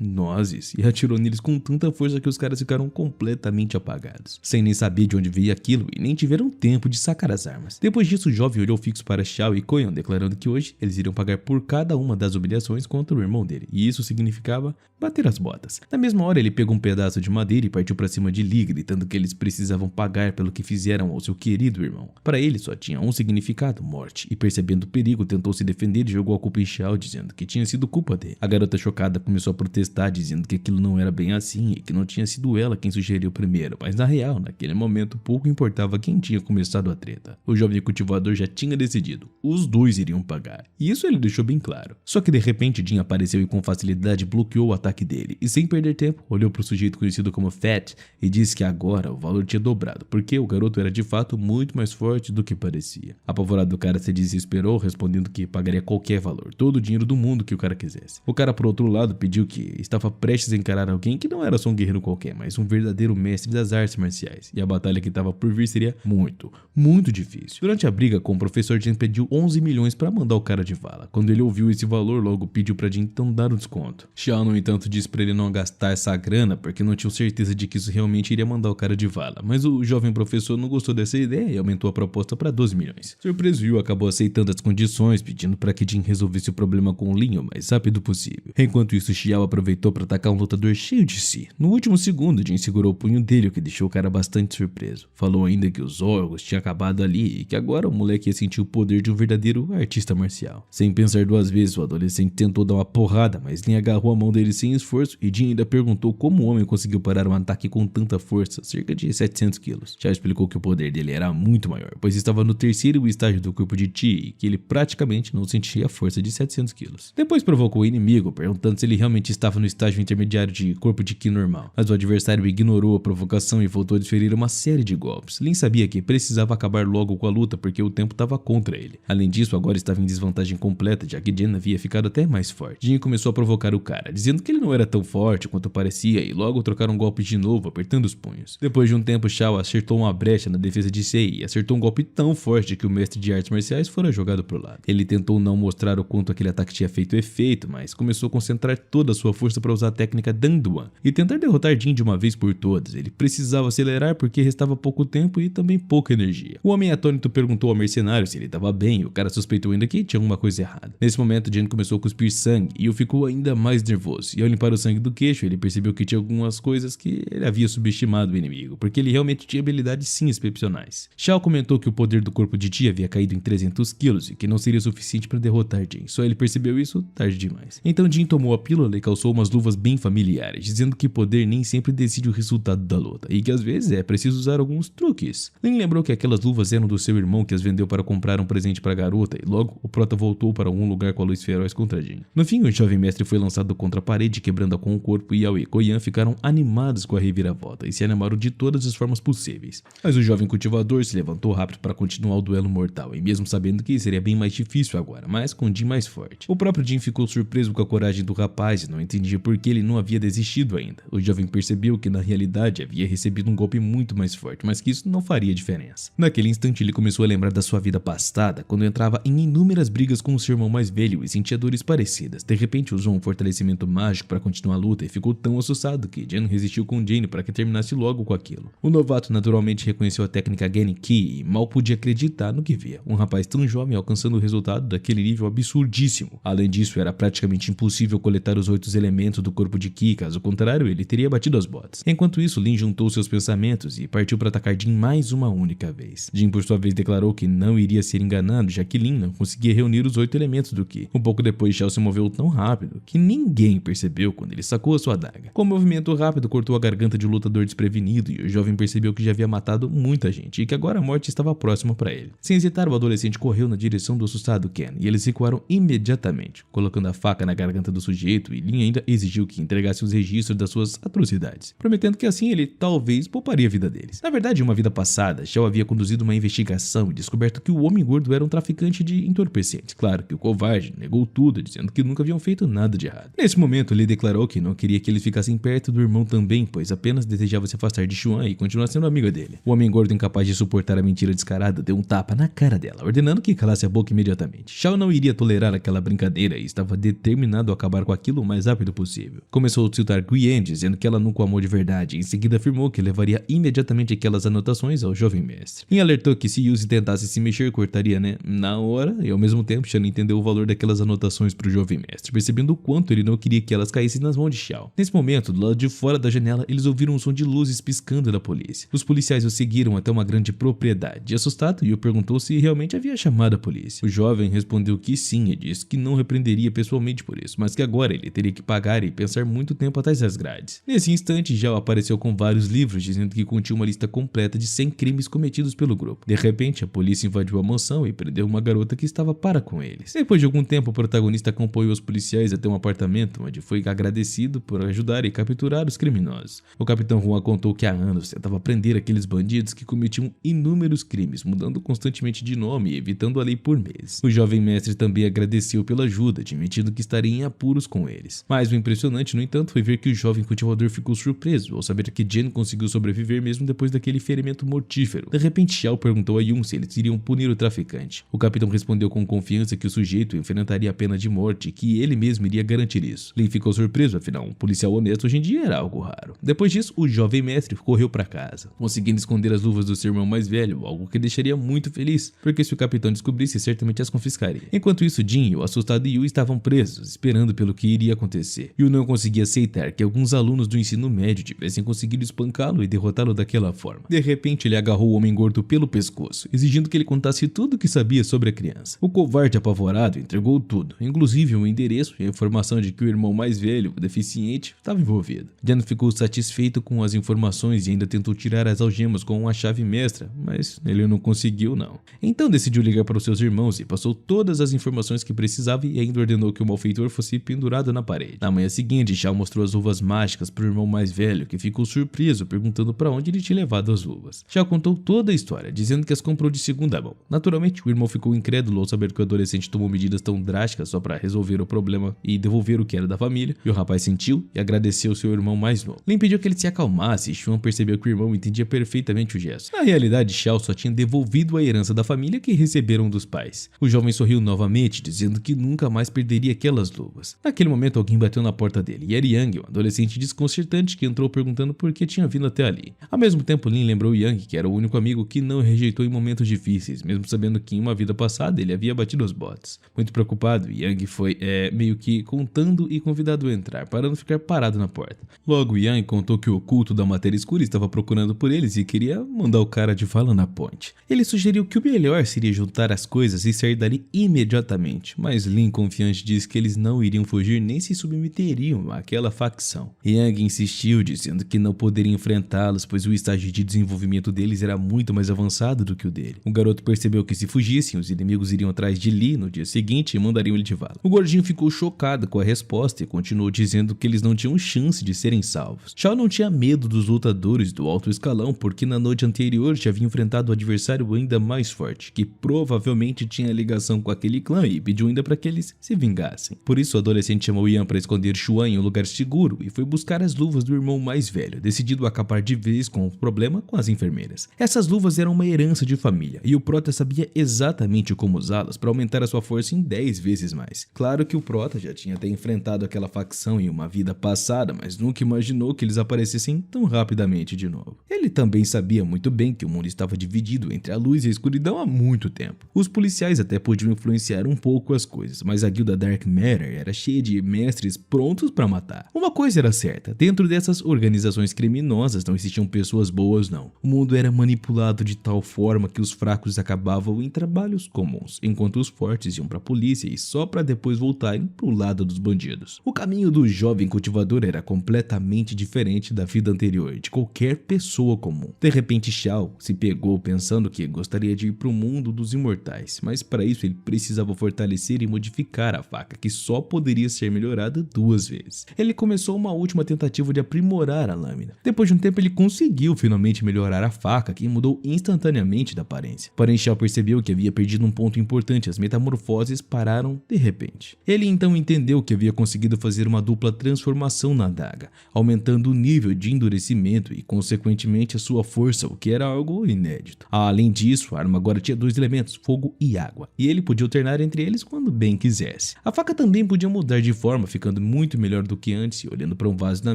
nozes, e atirou neles com tanta força que os caras ficaram completamente apagados, sem nem saber de onde veio aquilo e nem tiveram tempo de sacar as armas. Depois disso, o jovem olhou fixo para Shao e Koyan, declarando que hoje eles iriam pagar por cada uma das humilhações contra o irmão dele, e isso significava bater as botas. Na mesma hora, ele pegou um pedaço de madeira e partiu para cima de Lee, gritando que eles precisavam pagar pelo que fizeram ao seu querido irmão. Para ele, só tinha um significado: morte, e percebendo o perigo, tentou se defender e jogou a culpa em Shao, dizendo que tinha sido culpa dele. A garota chocada começou a protestar, dizendo que aquilo não era bem assim e que não tinha sido ela quem sugeriu primeiro, mas na real, naquele momento, pouco importava quem tinha começado a treta. O jovem cultivador já tinha decidido, os dois iriam pagar, e isso ele deixou bem claro. Só que de repente Jin apareceu e com facilidade bloqueou o ataque dele, e sem perder tempo, olhou para o sujeito conhecido como Fat e disse que agora o valor tinha dobrado, porque o garoto era de fato muito mais forte do que parecia. Apavorado, o cara se desesperou, respondendo que pagaria qualquer valor, todo o dinheiro do mundo que o cara quisesse. O cara, por outro lado, pediu que estava prestes a encarar alguém que não era só um guerreiro qualquer, mas um verdadeiro mestre das artes marciais, e a batalha que estava por vir seria muito difícil. Durante a briga com o professor, Jin pediu 11 milhões para mandar o cara de vala. Quando ele ouviu esse valor, logo pediu para Jin então dar um desconto. Shao, no entanto, disse para ele não gastar essa grana, porque não tinha certeza de que isso realmente iria mandar o cara de vala, mas o jovem professor não gostou dessa ideia e aumentou a proposta para 12 milhões. Surpreso, Yu acabou aceitando as condições, pedindo para que Jin resolvesse o problema com o Lin o mais rápido possível. Enquanto isso, Xiao aproveitou para atacar um lutador cheio de si. No último segundo, Jin segurou o punho dele, o que deixou o cara bastante surpreso. Falou ainda que os órgãos tinham acabado ali e que agora o moleque ia sentir o poder de um verdadeiro artista marcial. Sem pensar 2 vezes, o adolescente tentou dar uma porrada, mas Lin agarrou a mão dele sem esforço e Jin ainda perguntou como o homem conseguiu parar um ataque com tanta força, cerca de 700 quilos. Xiao explicou que o poder dele era muito maior, pois estava no 3º estágio do corpo de Chi e que ele praticamente não sentia a força de 700 quilos. Depois provocou o inimigo, perguntando se ele realmente estava no estágio intermediário de corpo de Ki normal, mas o adversário ignorou a provocação e voltou a desferir uma série de golpes. Lin sabia que precisava acabar logo com a luta porque o tempo estava contra ele. Além disso, agora estava em desvantagem completa, já que Jin havia ficado até mais forte. Jin começou a provocar o cara, dizendo que ele não era tão forte quanto parecia e logo trocaram golpes de novo, apertando os punhos. Depois de um tempo, Shao acertou uma brecha na defesa de Sei e acertou um golpe tão forte que o mestre de artes marciais fora jogado pro lado. Ele tentou não mostrar o quanto aquele ataque tinha feito efeito, mas começou a concentrar toda a sua força para usar a técnica Danduan e tentar derrotar Jin de uma vez por todas. Ele precisava acelerar porque restava pouco tempo e também pouca energia. O homem atônito perguntou ao mercenário se ele estava bem e o cara suspeitou ainda que tinha alguma coisa errada. Nesse momento, Jin começou a cuspir sangue e o ficou ainda mais nervoso, e ao limpar o sangue do queixo, ele percebeu que tinha algumas coisas que ele havia subestimado o inimigo, porque ele realmente tinha habilidades sim excepcionais. Shao comentou que o poder do corpo de Chi havia caído em 300 quilos e que não seria suficiente para derrotar Jin, só ele percebeu isso tarde demais. Então Jin tomou a pílula e calçou umas luvas bem familiares, dizendo que poder nem sempre decide o resultado da luta, e que às vezes é preciso usar alguns truques. Lin lembrou que aquelas luvas eram do seu irmão que as vendeu para comprar um presente para a garota, e logo o prota voltou para algum lugar com a luz feroz contra Jin. No fim, o jovem mestre foi lançado contra a parede, quebrando-a com o corpo, e Yao e Koyan ficaram animados com a reviravolta e se animaram de todas as formas possíveis. Mas o jovem cultivador se levantou rápido para continuar o duelo mortal, e mesmo sabendo que seria bem mais difícil agora, mas com Jin mais forte. O próprio Jin ficou surpreso com a coragem do rapaz e não entendia por que ele não havia desistido ainda. O jovem percebeu que na realidade havia recebido um golpe muito mais forte, mas que isso não faria diferença. Naquele instante ele começou a lembrar da sua vida passada, quando entrava em inúmeras brigas com o seu irmão mais velho e sentia dores parecidas. De repente usou um fortalecimento mágico para continuar a luta e ficou tão assustado que Jin resistiu com Jane para que terminasse logo com aquilo. O novato naturalmente reconheceu a técnica Genki e mal podia acreditar no que via. Um rapaz tão jovem alcançando o resultado daquele nível absurdíssimo. Além disso, era praticamente impossível coletar os 8 elementos do corpo de Ki, caso contrário ele teria batido as botas. Enquanto isso, Lin juntou seus pensamentos e partiu para atacar Jin mais uma única vez. Jin por sua vez declarou que não iria ser enganado, já que Lin não conseguia reunir os 8 elementos do Ki. Um pouco depois, Shao se moveu tão rápido que ninguém percebeu quando ele sacou a sua adaga. Com um movimento rápido, cortou a garganta de um lutador desprevenido e o jovem percebeu que já havia matado muita gente e que agora a morte estava próxima para ele. Sem hesitar, o adolescente correu na direção do assustado Ken e eles recuaram imediatamente, colocando a faca na garganta do sujeito, e Lin ainda exigiu que entregasse os registros das suas atrocidades, prometendo que assim ele talvez pouparia a vida deles. Na verdade, em uma vida passada, Shao havia conduzido uma investigação e descoberto que o Homem Gordo era um traficante de entorpecentes. Claro que o covarde negou tudo, dizendo que nunca haviam feito nada de errado. Nesse momento, ele declarou que não queria que eles ficassem perto do irmão também, pois apenas desejava se afastar de Xuan e continuar sendo amiga dele. O Homem Gordo, incapaz de suportar a mentira descarada, deu um tapa na cara dela, ordenando que calasse a boca imediatamente. Shao não iria tolerar aquela brincadeira e estava determinado a acabar com aquilo o mais rápido possível. Começou a citar Guian, dizendo que ela nunca o amou de verdade, e em seguida afirmou que levaria imediatamente aquelas anotações ao jovem mestre. E alertou que se Yuzi tentasse se mexer, cortaria, na hora, e ao mesmo tempo Shan entendeu o valor daquelas anotações para o jovem mestre, percebendo o quanto ele não queria que elas caíssem nas mãos de Shao. Nesse momento, do lado de fora da janela, eles ouviram um som de luzes piscando da polícia. Os policiais o seguiram até uma grande propriedade. Assustado, Yu perguntou se realmente havia chamado a polícia. O jovem respondeu que sim e disse que não repreenderia pessoalmente por isso, mas que agora ele teria que pagar e pensar muito tempo atrás das grades. Nesse instante, Zhao apareceu com vários livros dizendo que continha uma lista completa de 100 crimes cometidos pelo grupo. De repente, a polícia invadiu a mansão e prendeu uma garota que estava para com eles. Depois de algum tempo, o protagonista acompanhou os policiais até um apartamento, onde foi agradecido por ajudar e capturar os criminosos. O capitão Juan contou que há anos tentava prender aqueles bandidos que cometiam inúmeros crimes, mudando constantemente de nome e evitando a lei por meses. O jovem mestre também agradeceu pela ajuda, admitindo que estaria em apuros com eles. Mas o impressionante, no entanto, foi ver que o jovem cultivador ficou surpreso ao saber que Jen conseguiu sobreviver mesmo depois daquele ferimento mortífero. De repente, Shao perguntou a Yun se eles iriam punir o traficante. O capitão respondeu com confiança que o sujeito enfrentaria a pena de morte e que ele mesmo iria garantir isso. Lin ficou surpreso, afinal, um policial honesto hoje em dia era algo raro. Depois disso, o jovem mestre correu para casa, conseguindo esconder as luvas do seu irmão mais velho, algo que deixaria muito feliz, porque se o capitão descobrisse, certamente as confiscaria. Enquanto isso, Jin e o assustado Yu estavam presos, esperando pelo que iria acontecer. Yu não conseguia aceitar que alguns alunos do ensino médio tivessem conseguido espancá-lo e derrotá-lo daquela forma. De repente, ele agarrou o Homem Gordo pelo pescoço, exigindo que ele contasse tudo o que sabia sobre a criança. O covarde apavorado entregou tudo, inclusive o endereço e a informação de que o irmão mais velho, o deficiente, estava envolvido. Jan ficou satisfeito com as informações e ainda tentou tirar as algemas com uma chave mestra, mas ele não conseguiu não. Então decidiu ligar para os seus irmãos e passou todas as informações que precisava e ainda ordenou que o malfeitor fosse pendurado na parede. Na manhã seguinte, Shao mostrou as luvas mágicas para o irmão mais velho, que ficou surpreso, perguntando para onde ele tinha levado as luvas. Shao contou toda a história, dizendo que as comprou de segunda mão. Naturalmente, o irmão ficou incrédulo ao saber que o adolescente tomou medidas tão drásticas só para resolver o problema e devolver o que era da família, e o rapaz sentiu e agradeceu seu irmão mais novo. Lin pediu que ele se acalmasse e Xuan percebeu que o irmão entendia perfeitamente o gesto. Na realidade, Shao só tinha devolvido a herança da família que receberam dos pais. O jovem sorriu novamente, dizendo que nunca mais perderia aquelas luvas. Naquele momento, alguém bateu na porta dele, e era Yang, um adolescente desconcertante que entrou perguntando por que tinha vindo até ali. Ao mesmo tempo, Lin lembrou Yang, que era o único amigo que não o rejeitou em momentos difíceis, mesmo sabendo que em uma vida passada ele havia batido as botas. Muito preocupado, Yang foi meio que contando e convidado a entrar, para não ficar parado na porta. Logo, Yang contou que o culto da matéria escura estava procurando por eles e queria mandar o cara de vala na ponte. Ele sugeriu que o melhor seria juntar as coisas e sair dali imediatamente, mas Lin, confiante, disse que eles não iriam fugir nem se submeteriam àquela facção. Yang insistiu, dizendo que não poderia enfrentá-los, pois o estágio de desenvolvimento deles era muito mais avançado do que o dele. O garoto percebeu que se fugissem, os inimigos iriam atrás de Li no dia seguinte e mandariam ele de vala. O gordinho ficou chocado com a resposta e continuou dizendo que eles não tinham chance de serem salvos. Shao não tinha medo dos lutadores do alto escalão, porque na noite anterior já havia enfrentado um adversário ainda mais forte, que provavelmente tinha ligação com aquele clã e pediu ainda para que eles se vingassem. Por isso, o adolescente chamou Yan para esconder Xuan em um lugar seguro e foi buscar as luvas do irmão mais velho, decidido a acabar de vez com o problema com as enfermeiras. Essas luvas eram uma herança de família e o Prota sabia exatamente como usá-las para aumentar a sua força em 10 vezes mais. Claro que o Prota já tinha até enfrentado aquela facção em uma vida passada, mas nunca imaginou que eles aparecessem tão rapidamente de novo. Ele também sabia muito bem que o mundo estava dividido entre a luz e a escuridão há muito tempo. Os policiais até podiam influenciar um pouco as coisas, mas a guilda Dark Matter era cheia de mestres prontos para matar. Uma coisa era certa, dentro dessas organizações criminosas não existiam pessoas boas não. O mundo era manipulado de tal forma que os fracos acabavam em trabalhos comuns, enquanto os fortes iam para a polícia e só para depois voltarem pro lado dos bandidos. O caminho do jovem cultivador era completamente diferente da vida anterior de qualquer pessoa comum. De repente Shao se pegou pensando que gostaria de ir pro mundo dos imortais, mas para isso ele precisava fortalecer e modificar a faca, que só poderia ser melhorada 2 vezes. Ele começou uma última tentativa de aprimorar a lâmina. Depois de um tempo ele conseguiu finalmente melhorar a faca, que mudou instantaneamente da aparência. Porém Shao percebeu que havia perdido um ponto importante, as metamorfoses pararam de repente. Ele então entendeu que havia conseguido fazer uma dupla transformação na adaga, aumentando o nível de endurecimento e consequentemente a sua força, o que era algo inédito. Além disso, a arma agora tinha 2 elementos, fogo e água, e ele podia alternar entre eles quando bem quisesse. A faca também podia mudar de forma, ficando muito melhor do que antes, e olhando para um vaso na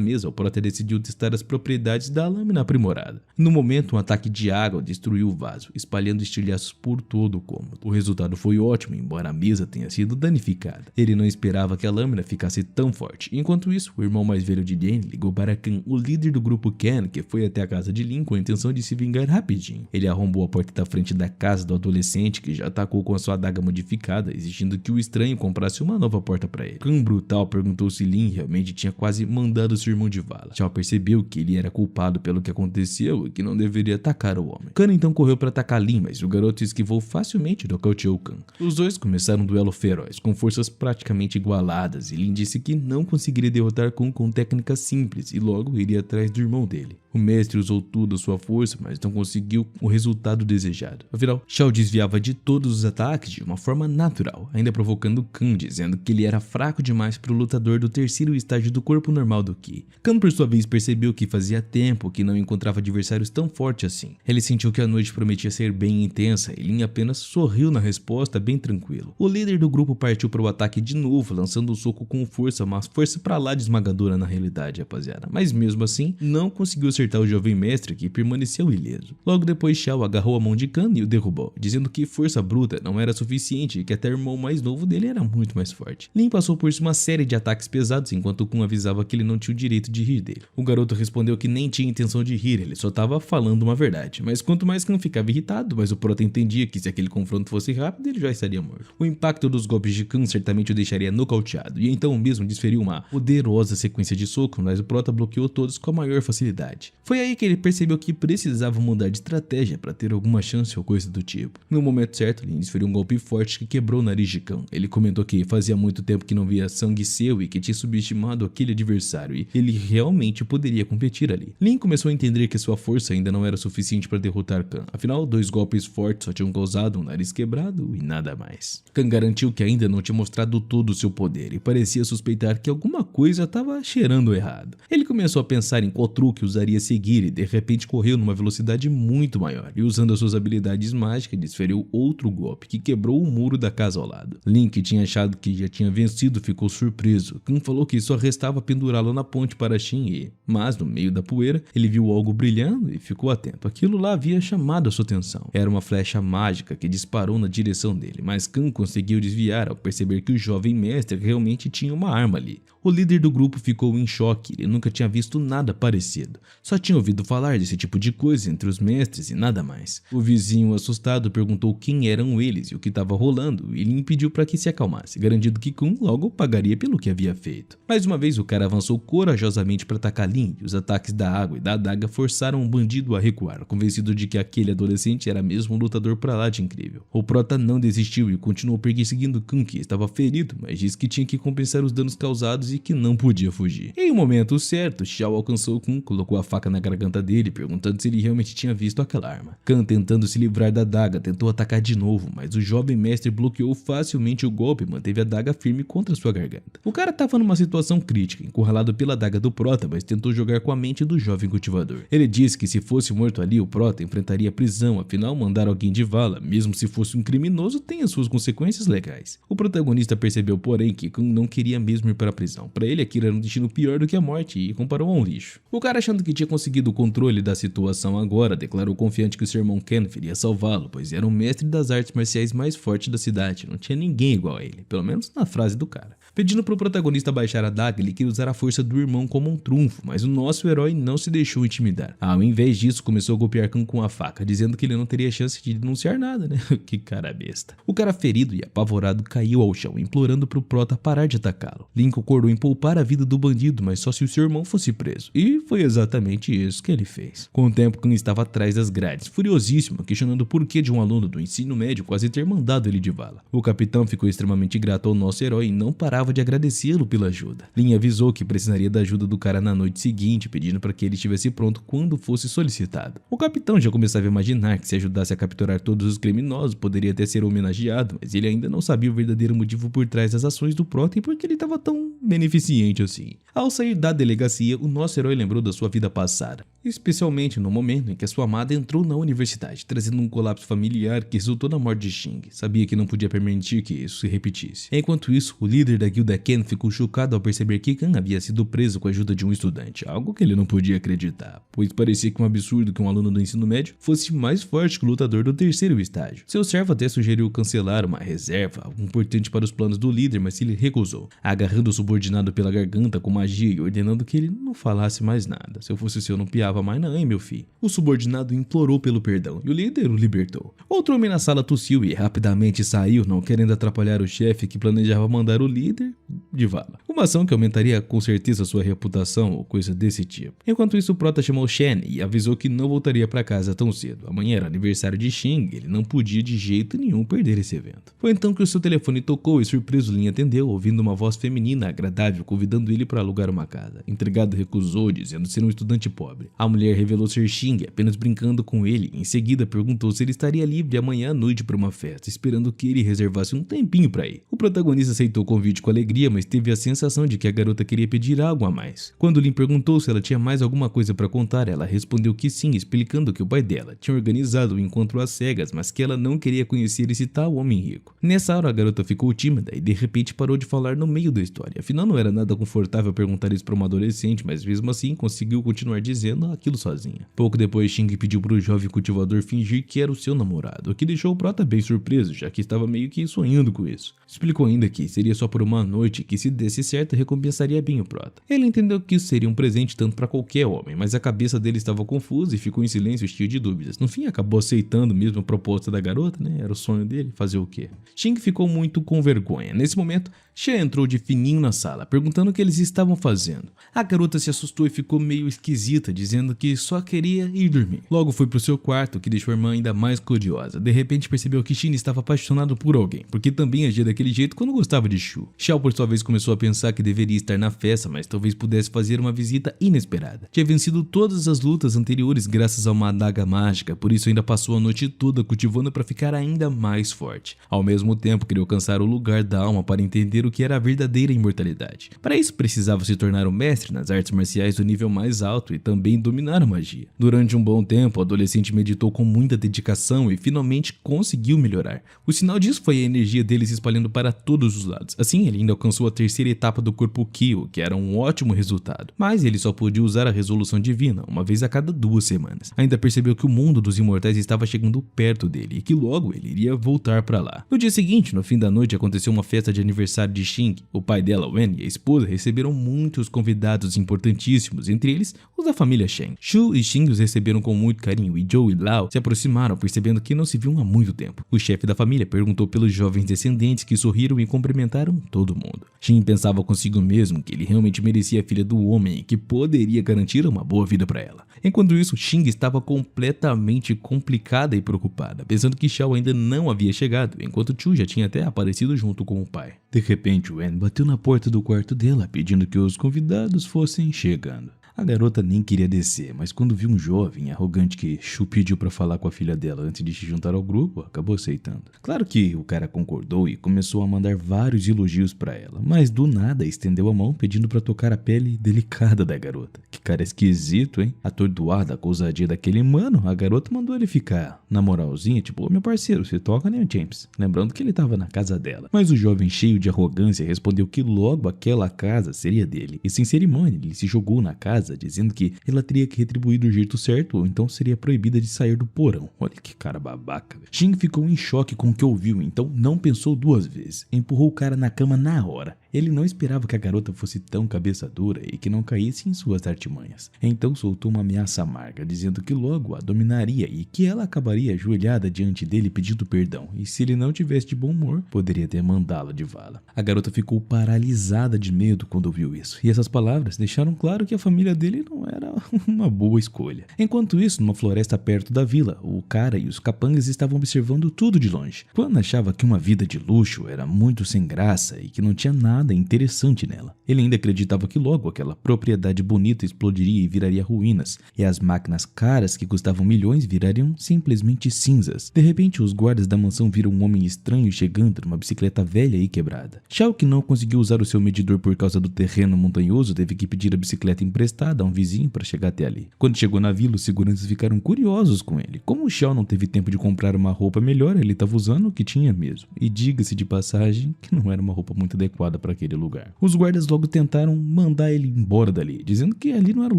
mesa, o prota decidiu testar as propriedades da lâmina aprimorada. No momento, um ataque de água destruiu o vaso, espalhando estilhaços por todo o cômodo. O resultado foi ótimo, embora a mesa tenha sido danificada. Ele não esperava que a lâmina ficasse tão forte. Enquanto isso, o irmão mais velho de Dian ligou para Kan, o líder do grupo Ken, que foi até a casa de Lin com a intenção de se vingar rapidinho. Ele arrombou a porta da frente da casa do adolescente, que já atacou com a sua adaga modificada, exigindo que o estranho comprasse uma nova porta para ele. Kan brutal perguntou se Lin realmente tinha quase mandado seu irmão de vala. Shao percebeu que ele era culpado pelo que aconteceu e que não deveria atacar o homem. Kan então correu para atacar Lin, mas o garoto esquivou facilmente e nocauteou Kan. Os dois começaram um duelo feroz, com forças praticamente igualadas, e Lin disse que não conseguiria derrotar Kan com técnicas simples e logo iria atrás do irmão dele. O mestre usou toda a sua força, mas não conseguiu o resultado desejado. Afinal, Shao desviava de todos os ataques de uma forma natural, ainda provocando Kan, dizendo que ele era fraco demais para o lutador do terceiro estágio do corpo normal do Ki. Kan, por sua vez, percebeu que fazia tempo que não encontrava adversários tão fortes assim. Ele sentiu que a noite prometia ser bem intensa e Lin apenas sorriu na resposta, bem tranquilo. O líder do grupo partiu para o ataque de novo, lançando o soco com força, mas força pra lá de esmagadora na realidade, rapaziada. Mas mesmo assim, não conseguiu acertar o jovem mestre, que permaneceu ileso. Logo depois, Shao agarrou a mão de Kan e o derrubou, dizendo que força bruta não era suficiente e que até o irmão mais novo dele era muito mais forte. Lin passou por uma série de ataques pesados, enquanto Kun avisava que ele não tinha o direito de rir dele. O garoto respondeu que nem tinha intenção de rir, ele só estava falando uma verdade. Mas quanto mais Kan ficava irritado, mais o prota entendia que se aquele confronto fosse rápido, ele já estaria morto. O impacto dos golpes de Kan certamente o deixaria nocauteado, e então mesmo desferiu uma poderosa sequência de socos, mas o prota bloqueou todos com a maior facilidade. Foi aí que ele percebeu que precisava mudar de estratégia para ter alguma chance ou coisa do tipo. No momento certo, Lin desferiu um golpe forte que quebrou o nariz de Kan. Ele comentou que fazia muito tempo que não via sangue seu e que tinha subestimado aquele adversário, e ele realmente poderia competir ali. Lin começou a entender que sua força ainda não era suficiente para derrotar Kan. Afinal, 2 golpes fortes só tinham causado um nariz quebrado e nada mais. Kan garantiu que ainda não tinha mostrado todo o seu poder e parecia suspeitar que alguma coisa estava cheirando errado. Ele começou a pensar em qual truque usaria seguir e de repente correu numa velocidade muito maior e, usando as suas habilidades mágicas, desferiu outro golpe que quebrou o muro da casa ao lado. Lin, que tinha achado que já tinha vencido, ficou surpreso. Kan falou que só restava pendurá-lo na ponte para Xin, mas no meio da poeira ele viu algo brilhando e ficou atento. Aquilo lá havia chamado a sua atenção. Era uma flecha mágica que disparou na direção dele, mas Kan conseguiu desviar ao perceber que o jovem mestre realmente tinha uma arma ali. O líder do grupo ficou em choque, ele nunca tinha visto nada parecido. Só tinha ouvido falar desse tipo de coisa entre os mestres e nada mais. O vizinho, assustado, perguntou quem eram eles e o que estava rolando, e ele impediu para que se acalmasse, garantindo que Kun logo pagaria pelo que havia feito. Mais uma vez, o cara avançou corajosamente para atacar Lin, e os ataques da água e da adaga forçaram o bandido a recuar, convencido de que aquele adolescente era mesmo um lutador pra lá de incrível. O prota não desistiu e continuou perseguindo Kun, que estava ferido, mas disse que tinha que compensar os danos causados e que não podia fugir. Em um momento certo, Shao alcançou Kun, colocou a faca na garganta dele, perguntando se ele realmente tinha visto aquela arma. Kan, tentando se livrar da adaga, tentou atacar de novo, mas o jovem mestre bloqueou facilmente o golpe e manteve a adaga firme contra sua garganta. O cara estava numa situação crítica, encurralado pela adaga do prota, mas tentou jogar com a mente do jovem cultivador. Ele disse que se fosse morto ali, o prota enfrentaria prisão, afinal mandar alguém de vala, mesmo se fosse um criminoso, tem as suas consequências legais. O protagonista percebeu, porém, que Kun não queria mesmo ir para a prisão. Para ele, aquilo era um destino pior do que a morte e comparou a um lixo. O cara, achando que tinha conseguido o controle da situação agora, declarou confiante que o seu irmão Ken iria salvá-lo, pois era o mestre das artes marciais mais forte da cidade, não tinha ninguém igual a ele, pelo menos na frase do cara. Pedindo Pedindo pro protagonista baixar a daga, ele queria usar a força do irmão como um trunfo, mas o nosso herói não se deixou intimidar. Ao invés disso, começou a golpear Khan com a faca, dizendo que ele não teria chance de denunciar nada, né? Que cara besta. O cara ferido e apavorado caiu ao chão, implorando pro prota parar de atacá-lo. Lin concordou em poupar a vida do bandido, mas só se o seu irmão fosse preso. E foi exatamente isso que ele fez. Com o tempo, Khan estava atrás das grades, furiosíssimo, questionando o porquê de um aluno do ensino médio quase ter mandado ele de vala. O capitão ficou extremamente grato ao nosso herói e não parava de agradecê-lo pela ajuda. Lin avisou que precisaria da ajuda do cara na noite seguinte, pedindo para que ele estivesse pronto quando fosse solicitado. O capitão já começava a imaginar que se ajudasse a capturar todos os criminosos, poderia até ser homenageado, mas ele ainda não sabia o verdadeiro motivo por trás das ações do prota e por que ele estava tão beneficente assim. Ao sair da delegacia, o nosso herói lembrou da sua vida passada, especialmente no momento em que a sua amada entrou na universidade, trazendo um colapso familiar que resultou na morte de Xing. Sabia que não podia permitir que isso se repetisse. Enquanto isso, o líder da guilda Ken ficou chocado ao perceber que Khan havia sido preso com a ajuda de um estudante, algo que ele não podia acreditar, pois parecia que um absurdo que um aluno do ensino médio fosse mais forte que o lutador do terceiro estágio. Seu servo até sugeriu cancelar uma reserva, algo importante para os planos do líder, mas ele recusou, agarrando o subordinado pela garganta com magia e ordenando que ele não falasse mais nada. Se eu fosse seu, não piava mais não, hein, meu filho? O subordinado implorou pelo perdão e o líder o libertou. Outro homem na sala tossiu e rapidamente saiu, não querendo atrapalhar o chefe que planejava mandar o líder de vala. Uma ação que aumentaria com certeza sua reputação ou coisa desse tipo. Enquanto isso, o prota chamou Shen e avisou que não voltaria para casa tão cedo. Amanhã era aniversário de Xing, ele não podia de jeito nenhum perder esse evento. Foi então que o seu telefone tocou e surpreso Lin atendeu, ouvindo uma voz feminina agradável convidando ele para alugar uma casa. Intrigado recusou, dizendo ser um estudante pobre. A mulher revelou ser Xing, apenas brincando com ele. Em seguida perguntou se ele estaria livre amanhã à noite para uma festa, esperando que ele reservasse um tempinho para ir. O protagonista aceitou o convite com alegria, mas teve a sensação de que a garota queria pedir algo a mais. Quando Lin perguntou se ela tinha mais alguma coisa para contar, ela respondeu que sim, explicando que o pai dela tinha organizado um encontro às cegas, mas que ela não queria conhecer esse tal homem rico. Nessa hora a garota ficou tímida e de repente parou de falar no meio da história. Afinal não era nada confortável perguntar isso para uma adolescente, mas mesmo assim conseguiu continuar dizendo aquilo sozinha. Pouco depois Xing pediu para o jovem cultivador fingir que era o seu namorado, o que deixou o prota bem surpreso, já que estava meio que sonhando com isso. Explicou ainda que seria só por uma noite e que se desse certo recompensaria bem o prota. Ele entendeu que isso seria um presente tanto para qualquer homem, mas a cabeça dele estava confusa e ficou em silêncio cheio de dúvidas. No fim acabou aceitando mesmo a proposta da garota, né? Era o sonho dele, fazer o quê? Xing ficou muito com vergonha. Nesse momento, Xie entrou de fininho na sala, perguntando o que eles estavam fazendo. A garota se assustou e ficou meio esquisita, dizendo que só queria ir dormir. Logo foi pro seu quarto, o que deixou a irmã ainda mais curiosa. De repente percebeu que Xin estava apaixonado por alguém, porque também agia daquele jeito quando gostava de Shu. Xiao por sua vez começou a pensar que deveria estar na festa, mas talvez pudesse fazer uma visita inesperada. Tinha vencido todas as lutas anteriores graças a uma adaga mágica, por isso ainda passou a noite toda cultivando para ficar ainda mais forte. Ao mesmo tempo queria alcançar o lugar da alma para entender o que era a verdadeira imortalidade. Para isso precisava se tornar um mestre nas artes marciais do nível mais alto e também dominar a magia. Durante um bom tempo, o adolescente meditou com muita dedicação e finalmente conseguiu melhorar. O sinal disso foi a energia dele se espalhando para todos os lados. Assim, ele ainda alcançou a terceira etapa do corpo Ki, que era um ótimo resultado. Mas ele só podia usar a resolução divina uma vez a cada 2 semanas. Ainda percebeu que o mundo dos imortais estava chegando perto dele e que logo ele iria voltar para lá. No dia seguinte, no fim da noite, aconteceu uma festa de aniversário de Xing. O pai dela, Wen, e a esposa receberam muitos convidados importantíssimos, entre eles os da família Shen. Shu e Xing os receberam com muito carinho e Zhou e Lao se aproximaram, percebendo que não se viam há muito tempo. O chefe da família perguntou pelos jovens descendentes que sorriram e cumprimentaram todo mundo. Xin pensava consigo mesmo que ele realmente merecia a filha do homem e que poderia garantir uma boa vida para ela. Enquanto isso, Xing estava completamente complicada e preocupada, pensando que Xiao ainda não havia chegado, enquanto Chu já tinha até aparecido junto com o pai. De repente, Wen bateu na porta do quarto dela, pedindo que os convidados fossem chegando. A garota nem queria descer, mas quando viu um jovem arrogante que Shu pediu para falar com a filha dela antes de se juntar ao grupo, acabou aceitando. Claro que o cara concordou e começou a mandar vários elogios para ela, mas do nada estendeu a mão pedindo para tocar a pele delicada da garota. Que cara esquisito, hein? Atordoada com a ousadia daquele mano, a garota mandou ele ficar na moralzinha, tipo, ô meu parceiro, você toca, né, James? Lembrando que ele tava na casa dela. Mas o jovem, cheio de arrogância, respondeu que logo aquela casa seria dele. E sem cerimônia, ele se jogou na casa, dizendo que ela teria que retribuir do jeito certo ou então seria proibida de sair do porão. Olha que cara babaca. Xin ficou em choque com o que ouviu, então não pensou 2 vezes. Empurrou o cara na cama na hora. Ele não esperava que a garota fosse tão cabeça dura e que não caísse em suas artimanhas. Então soltou uma ameaça amarga, dizendo que logo a dominaria e que ela acabaria ajoelhada diante dele pedindo perdão, e se ele não tivesse de bom humor, poderia até mandá-la de vala. A garota ficou paralisada de medo quando ouviu isso, e essas palavras deixaram claro que a família dele não era uma boa escolha. Enquanto isso, numa floresta perto da vila, o cara e os capangas estavam observando tudo de longe. Quan achava que uma vida de luxo era muito sem graça e que não tinha nada interessante nela. Ele ainda acreditava que logo aquela propriedade bonita explodiria e viraria ruínas, e as máquinas caras que custavam milhões virariam simplesmente cinzas. De repente, os guardas da mansão viram um homem estranho chegando numa bicicleta velha e quebrada. Shao, que não conseguiu usar o seu medidor por causa do terreno montanhoso, teve que pedir a bicicleta emprestada a um vizinho para chegar até ali. Quando chegou na vila, os seguranças ficaram curiosos com ele. Como o Shao não teve tempo de comprar uma roupa melhor, ele estava usando o que tinha mesmo. E diga-se de passagem que não era uma roupa muito adequada para aquele lugar. Os guardas logo tentaram mandar ele embora dali, dizendo que ali não era um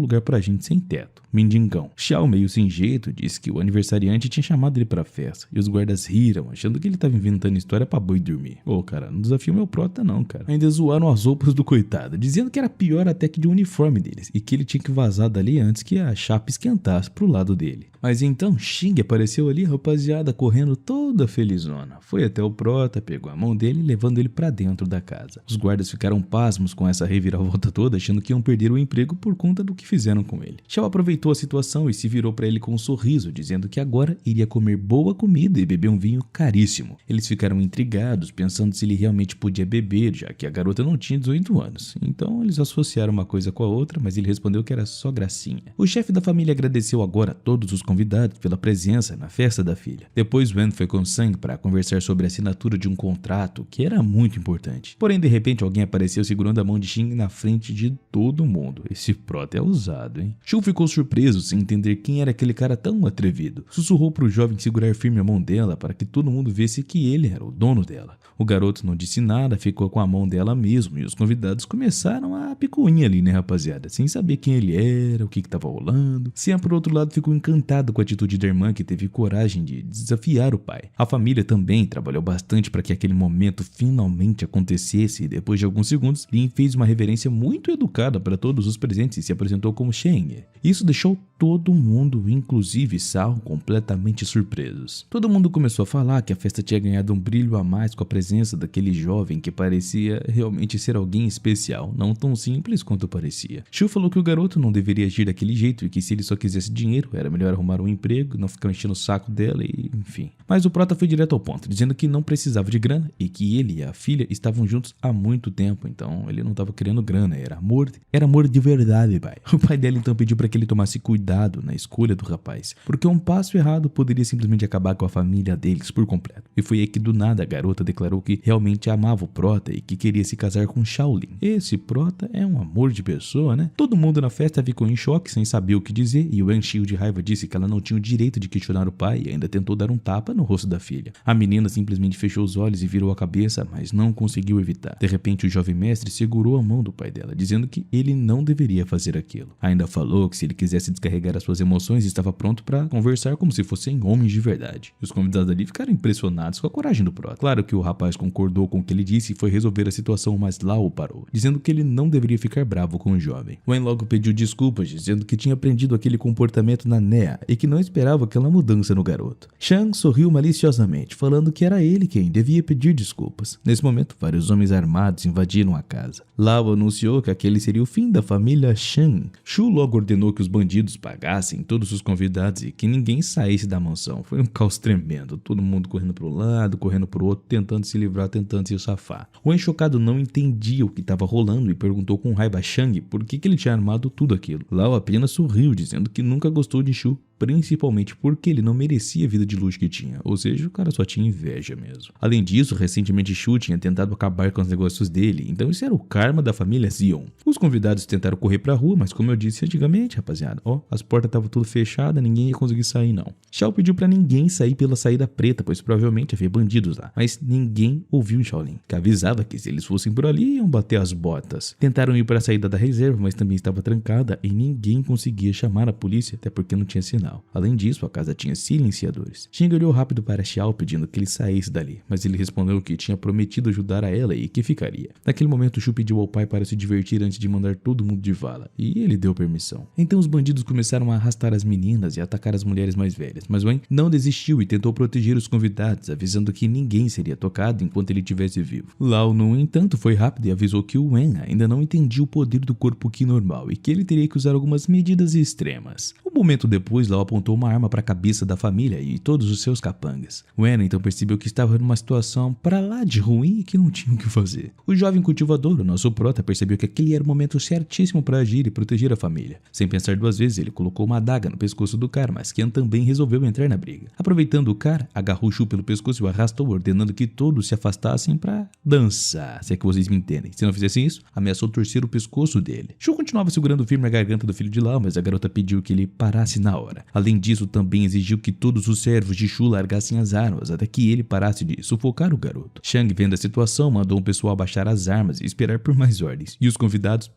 lugar pra gente sem teto. Mendigão. Shao, meio sem jeito, disse que o aniversariante tinha chamado ele pra festa, e os guardas riram, achando que ele estava inventando história pra boi dormir. Cara, não desafio meu prota não, cara. Ainda zoaram as roupas do coitado, dizendo que era pior até que de uniforme deles, e que ele tinha que vazar dali antes que a chapa esquentasse pro lado dele. Mas então Xing apareceu ali, rapaziada, correndo toda felizona. Foi até o prota, pegou a mão dele, levando ele pra dentro da casa. Os guardas ficaram pasmos com essa reviravolta toda, achando que iam perder o emprego por conta do que fizeram com ele. Shao aproveitou a situação e se virou pra ele com um sorriso, dizendo que agora iria comer boa comida e beber um vinho caríssimo. Eles ficaram intrigados, pensando se ele realmente podia beber, já que a garota não tinha 18 anos. Então eles associaram uma coisa com a outra, mas ele respondeu que era só gracinha. O chefe da família agradeceu agora a todos os convidados pela presença na festa da filha. Depois Wen foi com Sang para conversar sobre a assinatura de um contrato que era muito importante. Porém, de repente, alguém apareceu segurando a mão de Xing na frente de todo mundo. Esse prota é ousado, hein? Shu ficou surpreso sem entender quem era aquele cara tão atrevido. Sussurrou pro jovem segurar firme a mão dela para que todo mundo visse que ele era o dono dela. O garoto não disse nada, ficou com a mão dela mesmo, e os convidados começaram a picuinha ali, né, rapaziada? Sem saber quem ele era, o que tava rolando. Sia, por outro lado, ficou encantado com a atitude da irmã, que teve coragem de desafiar o pai. A família também trabalhou bastante para que aquele momento finalmente acontecesse, e depois de alguns segundos, Lin fez uma reverência muito educada para todos os presentes e se apresentou como Shen. Isso deixou todo mundo, inclusive Sao, completamente surpresos. Todo mundo começou a falar que a festa tinha ganhado um brilho a mais com a presença daquele jovem que parecia realmente ser alguém especial, não tão simples quanto parecia. Shu falou que o garoto não deveria agir daquele jeito e que se ele só quisesse dinheiro, era melhor arrumar um emprego, não ficar enchendo o saco dela e enfim. Mas o prota foi direto ao ponto, dizendo que não precisava de grana e que ele e a filha estavam juntos há muito tempo, então ele não estava querendo grana, era amor de verdade, pai. O pai dela então pediu para que ele tomasse cuidado na escolha do rapaz, porque um passo errado poderia simplesmente acabar com a família deles por completo. E foi aí que do nada a garota declarou que realmente amava o prota e que queria se casar com Shaolin. Esse prota é um amor de pessoa, né? Todo mundo na festa ficou em choque, sem saber o que dizer, e Wen, cheio de raiva, disse que ela não tinha o direito de questionar o pai e ainda tentou dar um tapa no rosto da filha. A menina simplesmente fechou os olhos e virou a cabeça, mas não conseguiu evitar. De repente, o jovem mestre segurou a mão do pai dela, dizendo que ele não deveria fazer aquilo. Ainda falou que se ele quisesse descarregar as suas emoções, estava pronto para conversar como se fossem homens de verdade. Os convidados ali ficaram impressionados com a coragem do prota. Claro que o rapaz concordou com o que ele disse e foi resolver a situação, mas Lao o parou, dizendo que ele não deveria ficar bravo com o jovem. Wen logo pediu desculpas, dizendo que tinha aprendido aquele comportamento na Nea e que não esperava aquela mudança no garoto. Shang sorriu maliciosamente, falando que era ele quem devia pedir desculpas. Nesse momento, vários homens armados invadiram a casa. Lao anunciou que aquele seria o fim da família Shang. Shu logo ordenou que os bandidos pagassem todos os convidados e que ninguém saísse da mansão. Foi um caos tremendo, todo mundo correndo para um lado, correndo para o outro, tentando se livrar, tentando se safar. O enxocado não entendia o que estava rolando e perguntou com raiva a Shang por que ele tinha armado tudo aquilo. Lao apenas sorriu, dizendo que nunca gostou de Shu, principalmente porque ele não merecia a vida de luxo que tinha, ou seja, o cara só tinha inveja mesmo. Além disso, recentemente Shu tinha tentado acabar com os negócios dele, então isso era o karma da família Zion. Os convidados tentaram correr pra rua, mas como eu disse antigamente, rapaziada, as portas estavam tudo fechadas, ninguém ia conseguir sair não. Shao pediu pra ninguém sair pela saída preta, pois provavelmente havia bandidos lá, mas ninguém ouviu Shaolin, que avisava que se eles fossem por ali, iam bater as botas. Tentaram ir para a saída da reserva, mas também estava trancada e ninguém conseguia chamar a polícia, até porque não tinha sinal. sinal. Além disso, a casa tinha silenciadores. Xing olhou rápido para Xiao pedindo que ele saísse dali, mas ele respondeu que tinha prometido ajudar a ela e que ficaria. Naquele momento, Shu pediu ao pai para se divertir antes de mandar todo mundo de vala, e ele deu permissão. Então os bandidos começaram a arrastar as meninas e atacar as mulheres mais velhas, mas Wen não desistiu e tentou proteger os convidados, avisando que ninguém seria tocado enquanto ele estivesse vivo. Lao, no entanto, foi rápido e avisou que o Wen ainda não entendia o poder do corpo Qi normal e que ele teria que usar algumas medidas extremas. Um momento depois, Lao apontou uma arma para a cabeça da família e todos os seus capangas. Wen então percebeu que estava numa situação para lá de ruim e que não tinha o que fazer. O jovem cultivador, o nosso prota, percebeu que aquele era o momento certíssimo para agir e proteger a família. Sem pensar duas vezes, ele colocou uma adaga no pescoço do cara, mas Qian também resolveu entrar na briga. Aproveitando o cara, agarrou Shu pelo pescoço e o arrastou, ordenando que todos se afastassem para dançar, se é que vocês me entendem. Se não fizessem isso, ameaçou torcer o pescoço dele. Shu continuava segurando firme a garganta do filho de Lao, mas a garota pediu que ele parasse na hora. Além disso, também exigiu que todos os servos de Shu largassem as armas até que ele parasse de sufocar o garoto. Shang, vendo a situação, mandou um pessoal abaixar as armas e esperar por mais ordens. E os convidados,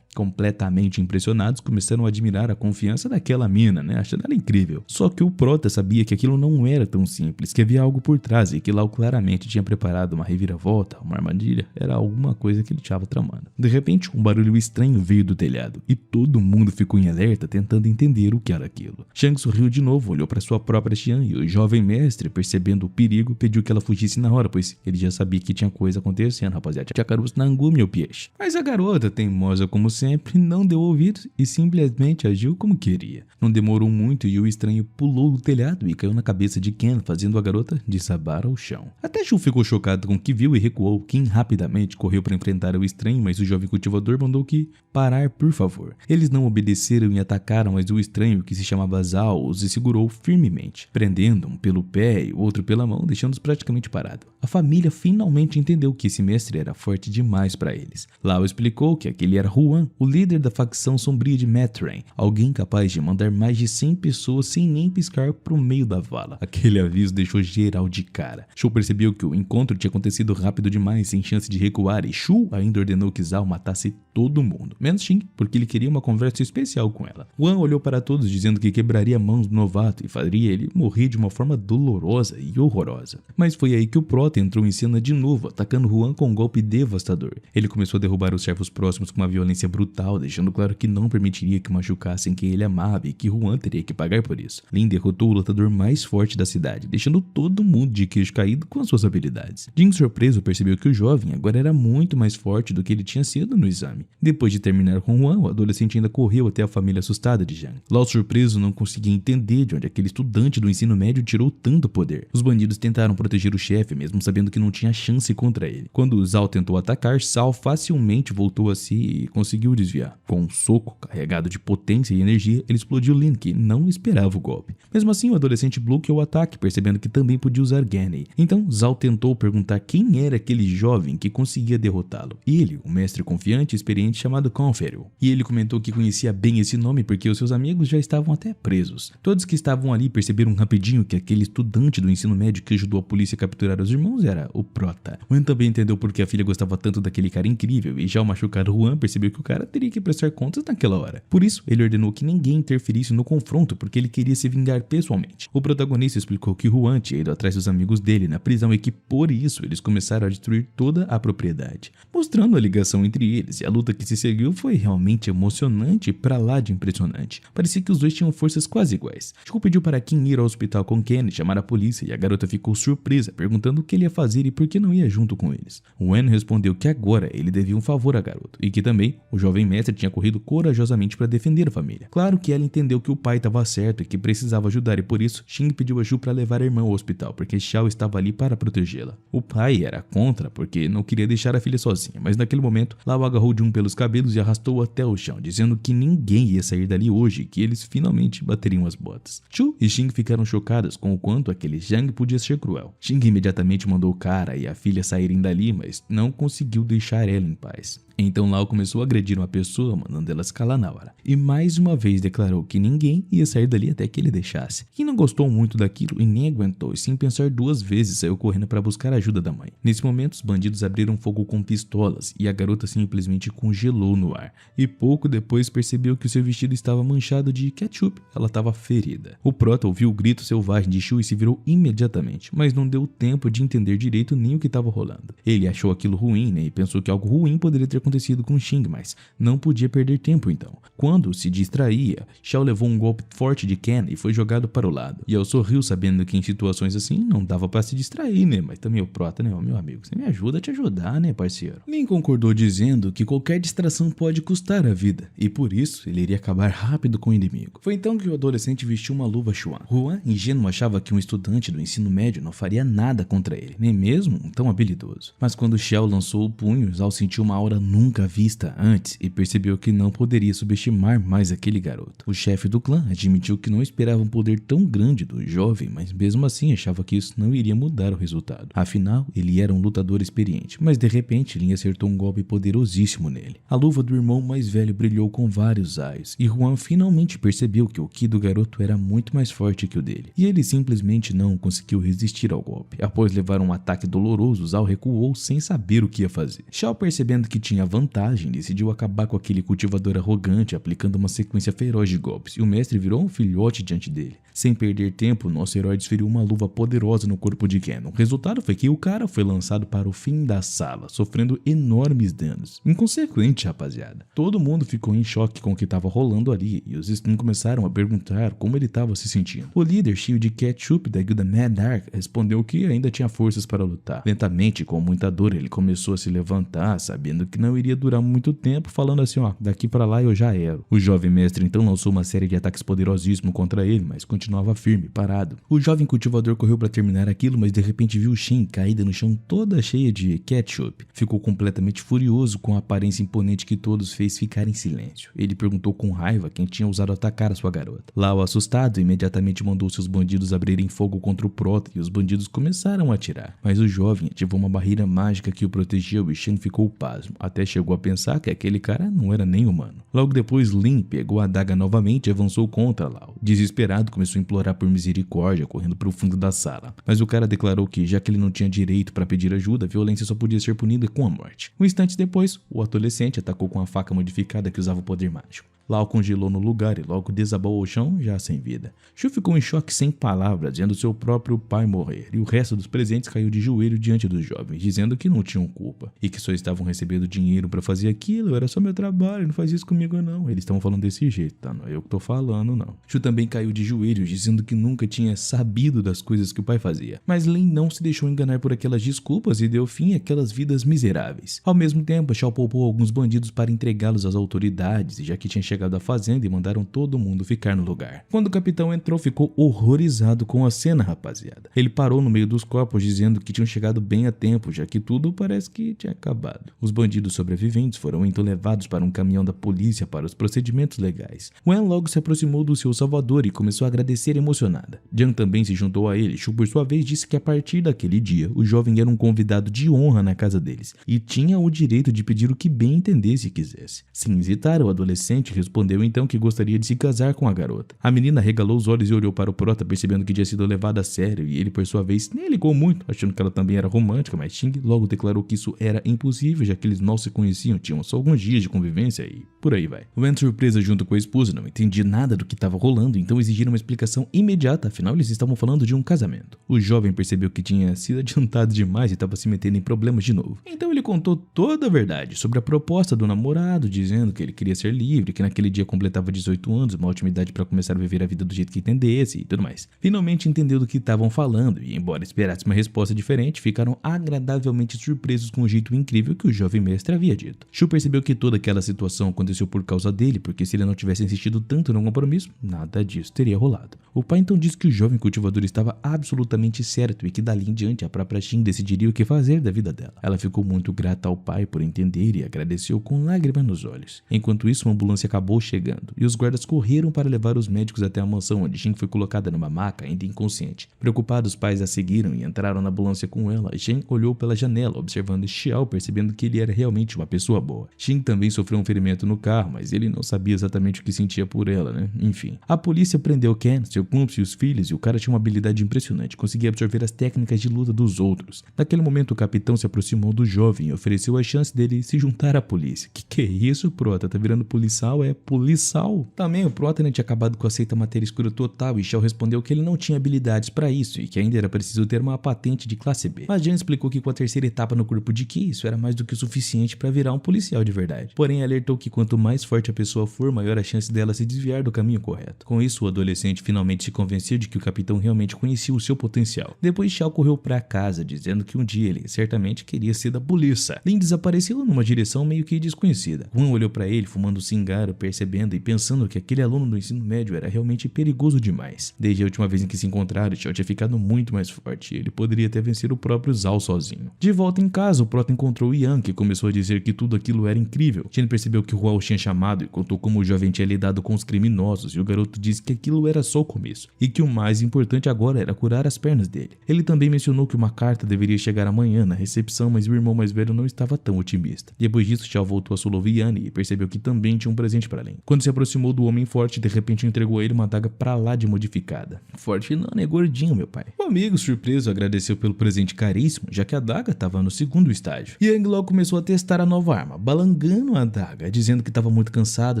completamente impressionados, começaram a admirar a confiança daquela mina, achando ela incrível. Só que o prota sabia que aquilo não era tão simples, que havia algo por trás e que Lao claramente tinha preparado uma reviravolta, uma armadilha, era alguma coisa que ele estava tramando. De repente, um barulho estranho veio do telhado e todo mundo ficou em alerta tentando entender o que era aquilo. Shang sorriu de novo, olhou para sua própria Xian e o jovem mestre, percebendo o perigo, pediu que ela fugisse na hora, pois ele já sabia que tinha coisa acontecendo, rapaziada. Chakarus Nangu, meu peixe. Mas a garota, teimosa como sempre, não deu ouvidos e simplesmente agiu como queria. Não demorou muito e o estranho pulou do telhado e caiu na cabeça de Ken, fazendo a garota desabar ao chão. Até Shu ficou chocado com o que viu e recuou. Ken rapidamente correu para enfrentar o estranho, mas o jovem cultivador mandou que parar, por favor. Eles não obedeceram e atacaram, mas o estranho, que se chamava Zhao, os segurou firmemente, prendendo um pelo pé e o outro pela mão, deixando-os praticamente parados. A família finalmente entendeu que esse mestre era forte demais para eles. Lao explicou que aquele era Huan, o líder da facção sombria de Matren, alguém capaz de mandar mais de 100 pessoas sem nem piscar pro meio da vala. Aquele aviso deixou geral de cara. Shu percebeu que o encontro tinha acontecido rápido demais, sem chance de recuar, e Shu ainda ordenou que Zhao matasse todo mundo, menos Xing, porque ele queria uma conversa especial com ela. Huan olhou para todos dizendo que quebraria a mão do novato e faria ele morrer de uma forma dolorosa e horrorosa. Mas foi aí que o prota entrou em cena de novo, atacando Huan com um golpe devastador. Ele começou a derrubar os servos próximos com uma violência brutal, deixando claro que não permitiria que machucassem quem ele amava e que Huan teria que pagar por isso. Lin derrotou o lutador mais forte da cidade, deixando todo mundo de queixo caído com as suas habilidades. Jin, surpreso, percebeu que o jovem agora era muito mais forte do que ele tinha sido no exame. Depois de terminar com Huan, o adolescente ainda correu até a família assustada de Zhang. Lao, surpreso, não conseguia entender de onde aquele estudante do ensino médio tirou tanto poder. Os bandidos tentaram proteger o chefe, mesmo sabendo que não tinha chance contra ele. Quando Zhao tentou atacar, Zhao facilmente voltou a si e conseguiu desviar. Com um soco carregado de potência e energia, ele explodiu Lin, que não esperava o golpe. Mesmo assim, o adolescente bloqueou o ataque, percebendo que também podia usar Genei. Então, Zhao tentou perguntar quem era aquele jovem que conseguia derrotá-lo. Ele, um mestre confiante e experiente chamado Conferil. E ele comentou que conhecia bem esse nome porque os seus amigos já estavam até presos. Todos que estavam ali perceberam rapidinho que aquele estudante do ensino médio que ajudou a polícia a capturar os irmãos era o prota. Wen também entendeu porque a filha gostava tanto daquele cara incrível e já ao machucar Huan percebeu que o cara teria que prestar contas naquela hora. Por isso, ele ordenou que ninguém interferisse no confronto porque ele queria se vingar pessoalmente. O protagonista explicou que Huan tinha ido atrás dos amigos dele na prisão e que por isso eles começaram a destruir toda a propriedade, mostrando a ligação entre eles, e a luta que se seguiu foi realmente emocionante e pra lá de impressionante. Parecia que os dois tinham forças quase iguais. Shou pediu para Kim ir ao hospital com Ken e chamar a polícia, e a garota ficou surpresa, perguntando o que ele ia fazer e por que não ia junto com eles. Wen respondeu que agora ele devia um favor à garota, e que também o jovem mestre tinha corrido corajosamente para defender a família. Claro que ela entendeu que o pai estava certo e que precisava ajudar, e por isso Xing pediu a Shu para levar a irmã ao hospital, porque Xiao estava ali para protegê-la. O pai era contra porque não queria deixar a filha sozinha, mas naquele momento Lao agarrou Jun pelos cabelos e arrastou até o chão, dizendo que ninguém ia sair dali hoje e que eles finalmente bateriam as botas. Shu e Xing ficaram chocados com o quanto aquele Zhang podia ser cruel. Xing imediatamente mandou o cara e a filha saírem dali, mas não conseguiu deixar ela em paz. Então Lao começou a agredir uma pessoa, mandando ela se calar na hora. E mais uma vez declarou que ninguém ia sair dali até que ele deixasse. Quem não gostou muito daquilo e nem aguentou, e sem pensar duas vezes saiu correndo para buscar a ajuda da mãe. Nesse momento, os bandidos abriram fogo com pistolas e a garota simplesmente congelou no ar. E pouco depois percebeu que o seu vestido estava manchado de de ketchup. Ela estava ferida. O prota ouviu o grito selvagem de Shu e se virou imediatamente, mas não deu tempo de entender direito nem o que estava rolando. Ele achou aquilo ruim, né, e pensou que algo ruim poderia ter acontecido com Xing, mas não podia perder tempo então. Quando se distraía, Xiao levou um golpe forte de Ken e foi jogado para o lado. Yao sorriu sabendo que em situações assim não dava para se distrair, né, mas também o prota, né, meu amigo, você me ajuda a te ajudar, né, parceiro. Lin concordou dizendo que qualquer distração pode custar a vida, e por isso ele iria acabar rápido com o inimigo. Foi então que o adolescente vestiu uma luva Xuan. Huan, ingênuo, achava que um estudante do ensino médio não faria nada contra ele, nem mesmo um tão habilidoso. Mas quando Xiao lançou o punho, Zhao sentiu uma aura nunca vista antes e percebeu que não poderia subestimar mais aquele garoto. O chefe do clã admitiu que não esperava um poder tão grande do jovem, mas mesmo assim achava que isso não iria mudar o resultado. Afinal, ele era um lutador experiente, mas de repente Lin acertou um golpe poderosíssimo nele. A luva do irmão mais velho brilhou com vários raios, e Huan finalmente percebeu que o ki do garoto era muito mais forte que o dele, e ele simplesmente não conseguiu resistir ao golpe. Após levar um ataque doloroso, Zhao recuou sem saber o que ia fazer. Xiao, percebendo que tinha vantagem, decidiu acabar com aquele cultivador arrogante, aplicando uma sequência feroz de golpes, e o mestre virou um filhote diante dele. Sem perder tempo, nosso herói desferiu uma luva poderosa no corpo de Ken. O resultado foi que o cara foi lançado para o fim da sala, sofrendo enormes danos. Inconsequente, rapaziada. Todo mundo ficou em choque com o que estava rolando ali, e os Stun começaram a perguntar como ele estava se sentindo. O líder, cheio de ketchup da guilda Mad Dark, respondeu que ainda tinha forças para lutar. Lentamente, com muita dor, ele começou a se levantar, sabendo que não iria durar muito tempo, falando assim, ó, daqui para lá eu já era. O jovem mestre então lançou uma série de ataques poderosíssimos contra ele, mas continuava firme, parado. O jovem cultivador correu para terminar aquilo, mas de repente viu Shin caída no chão toda cheia de ketchup. Ficou completamente furioso com a aparência imponente que todos fez ficar em silêncio. Ele perguntou com raiva quem tinha ousado atacar a sua garota. Lao, assustado, imediatamente mandou seus bandidos abrirem fogo contra o prota e os bandidos começaram a atirar. Mas o jovem ativou uma barreira mágica que o protegeu e Shin ficou pasmo. Até chegou a pensar que aquele cara não era nem humano. Logo depois, Lin pegou a adaga novamente e avançou contra Lao. Desesperado, começou a implorar por misericórdia, correndo para o fundo da sala. Mas o cara declarou que, já que ele não tinha direito para pedir ajuda, a violência só podia ser punida com a morte. Um instante depois, o adolescente atacou com a faca modificada que usava o poder mágico. Lao congelou no lugar e logo desabou ao chão, já sem vida. Shu ficou em choque sem palavras, vendo seu próprio pai morrer, e o resto dos presentes caiu de joelho diante dos jovens, dizendo que não tinham culpa, e que só estavam recebendo dinheiro para fazer aquilo, era só meu trabalho, não faz isso comigo não. Eles estavam falando desse jeito, tá? Não é eu que tô falando, não. Shu também caiu de joelhos, dizendo que nunca tinha sabido das coisas que o pai fazia. Mas Lin não se deixou enganar por aquelas desculpas e deu fim àquelas vidas miseráveis. Ao mesmo tempo, Xiao poupou alguns bandidos para entregá-los às autoridades, já que tinha chegado à fazenda, e mandaram todo mundo ficar no lugar. Quando o capitão entrou, ficou horrorizado com a cena, rapaziada. Ele parou no meio dos corpos, dizendo que tinham chegado bem a tempo, já que tudo parece que tinha acabado. Os bandidos sobreviventes foram então levados para um caminhão da polícia para os procedimentos legais. Wen logo se aproximou do seu salvador e começou a agradecer emocionada. Jiang também se juntou a ele. Shu, por sua vez, disse que a partir daquele dia, o jovem era um convidado de honra na casa deles e tinha o direito de pedir o que bem entendesse e quisesse. Sem hesitar, o adolescente respondeu então que gostaria de se casar com a garota. A menina regalou os olhos e olhou para o prota, percebendo que tinha sido levado a sério, e ele, por sua vez, nem ligou muito, achando que ela também era romântica, mas Xing logo declarou que isso era impossível, já que eles mal se conheciam, tinham só alguns dias de convivência e por aí vai. Wen, surpresa junto com a esposa, não entendia nada do que estava rolando, então exigiram uma explicação imediata, afinal eles estavam falando de um casamento. O jovem percebeu que tinha sido adiantado demais e estava se metendo em problemas de novo. Então ele contou toda a verdade sobre a proposta do namorado, dizendo que ele queria ser livre, que naquele dia completava 18 anos, uma ótima idade para começar a viver a vida do jeito que entendesse e tudo mais. Finalmente entendeu do que estavam falando e, embora esperasse uma resposta diferente, ficaram agradavelmente surpresos com o jeito incrível que o jovem mestre havia dito. Shu percebeu que toda aquela situação aconteceu por causa dele, porque se ele não tivesse insistido tanto no compromisso, nada disso teria rolado. O pai então disse que o jovem cultivador estava absolutamente certo e que dali em diante a própria Xin decidiria o que fazer da vida dela. Ela ficou muito grata ao pai por entender e agradeceu com lágrimas nos olhos. Enquanto isso, uma ambulância acabou chegando e os guardas correram para levar os médicos até a mansão, onde Xin foi colocada numa maca, ainda inconsciente. Preocupados, os pais a seguiram e entraram na ambulância com ela. Xin olhou pela janela, observando Xiao, percebendo que ele era realmente uma pessoa boa. Xin também sofreu um ferimento no carro, mas ele não sabia exatamente o que sentia por ela, né? Enfim. A polícia prendeu Ken, seu cúmplice e os filhos, e o cara tinha uma habilidade impressionante, conseguia absorver as técnicas de luta dos outros. Naquele momento, o capitão se aproximou do jovem e ofereceu a chance dele se juntar à polícia. Que é isso, prota? Tá virando policial? É policial? Tá também o Prota tinha acabado com a seita matéria escura total e Shao respondeu que ele não tinha habilidades para isso e que ainda era preciso ter uma patente de classe B. Mas Jan explicou que com a terceira etapa no corpo de Ki, isso era mais do que o suficiente para virar um policial de verdade. Porém, alertou que quanto mais forte a pessoa for, maior a chance dela se desviar do caminho correto. Com isso, o adolescente finalmente se convenceu de que o capitão realmente conhecia o seu potencial. Depois, Shao correu para casa, dizendo que um dia ele certamente queria ser da polícia. Lin desapareceu numa direção meio que desconhecida. Juan olhou para ele, fumando cigarro, percebendo e pensando que aquele aluno do ensino médio era realmente perigoso demais. Desde a última vez em que se encontraram, Shao tinha ficado muito mais forte e ele poderia até vencer o próprio Zhao sozinho. De volta em casa, o Prota encontrou Yan, que começou a dizer que tudo aquilo era incrível. Chen percebeu que Huao tinha chamado e contou como o jovem tinha lidado com os criminosos, e o garoto disse que aquilo era só o começo, e que o mais importante agora era curar as pernas dele. Ele também mencionou que uma carta deveria chegar amanhã na recepção, mas o irmão mais velho não estava tão otimista. Depois disso, Shao voltou a Soloviane e percebeu que também tinha um presente para Lin. Quando se aproximou do homem forte, de repente entregou a ele uma adaga pra lá de modificada. Forte não, é gordinho, meu pai. O amigo, surpreso, agradeceu pelo presente caríssimo, já que a adaga estava no segundo estágio. Yang logo começou a testar a nova arma, balangando a adaga, dizendo que estava muito cansado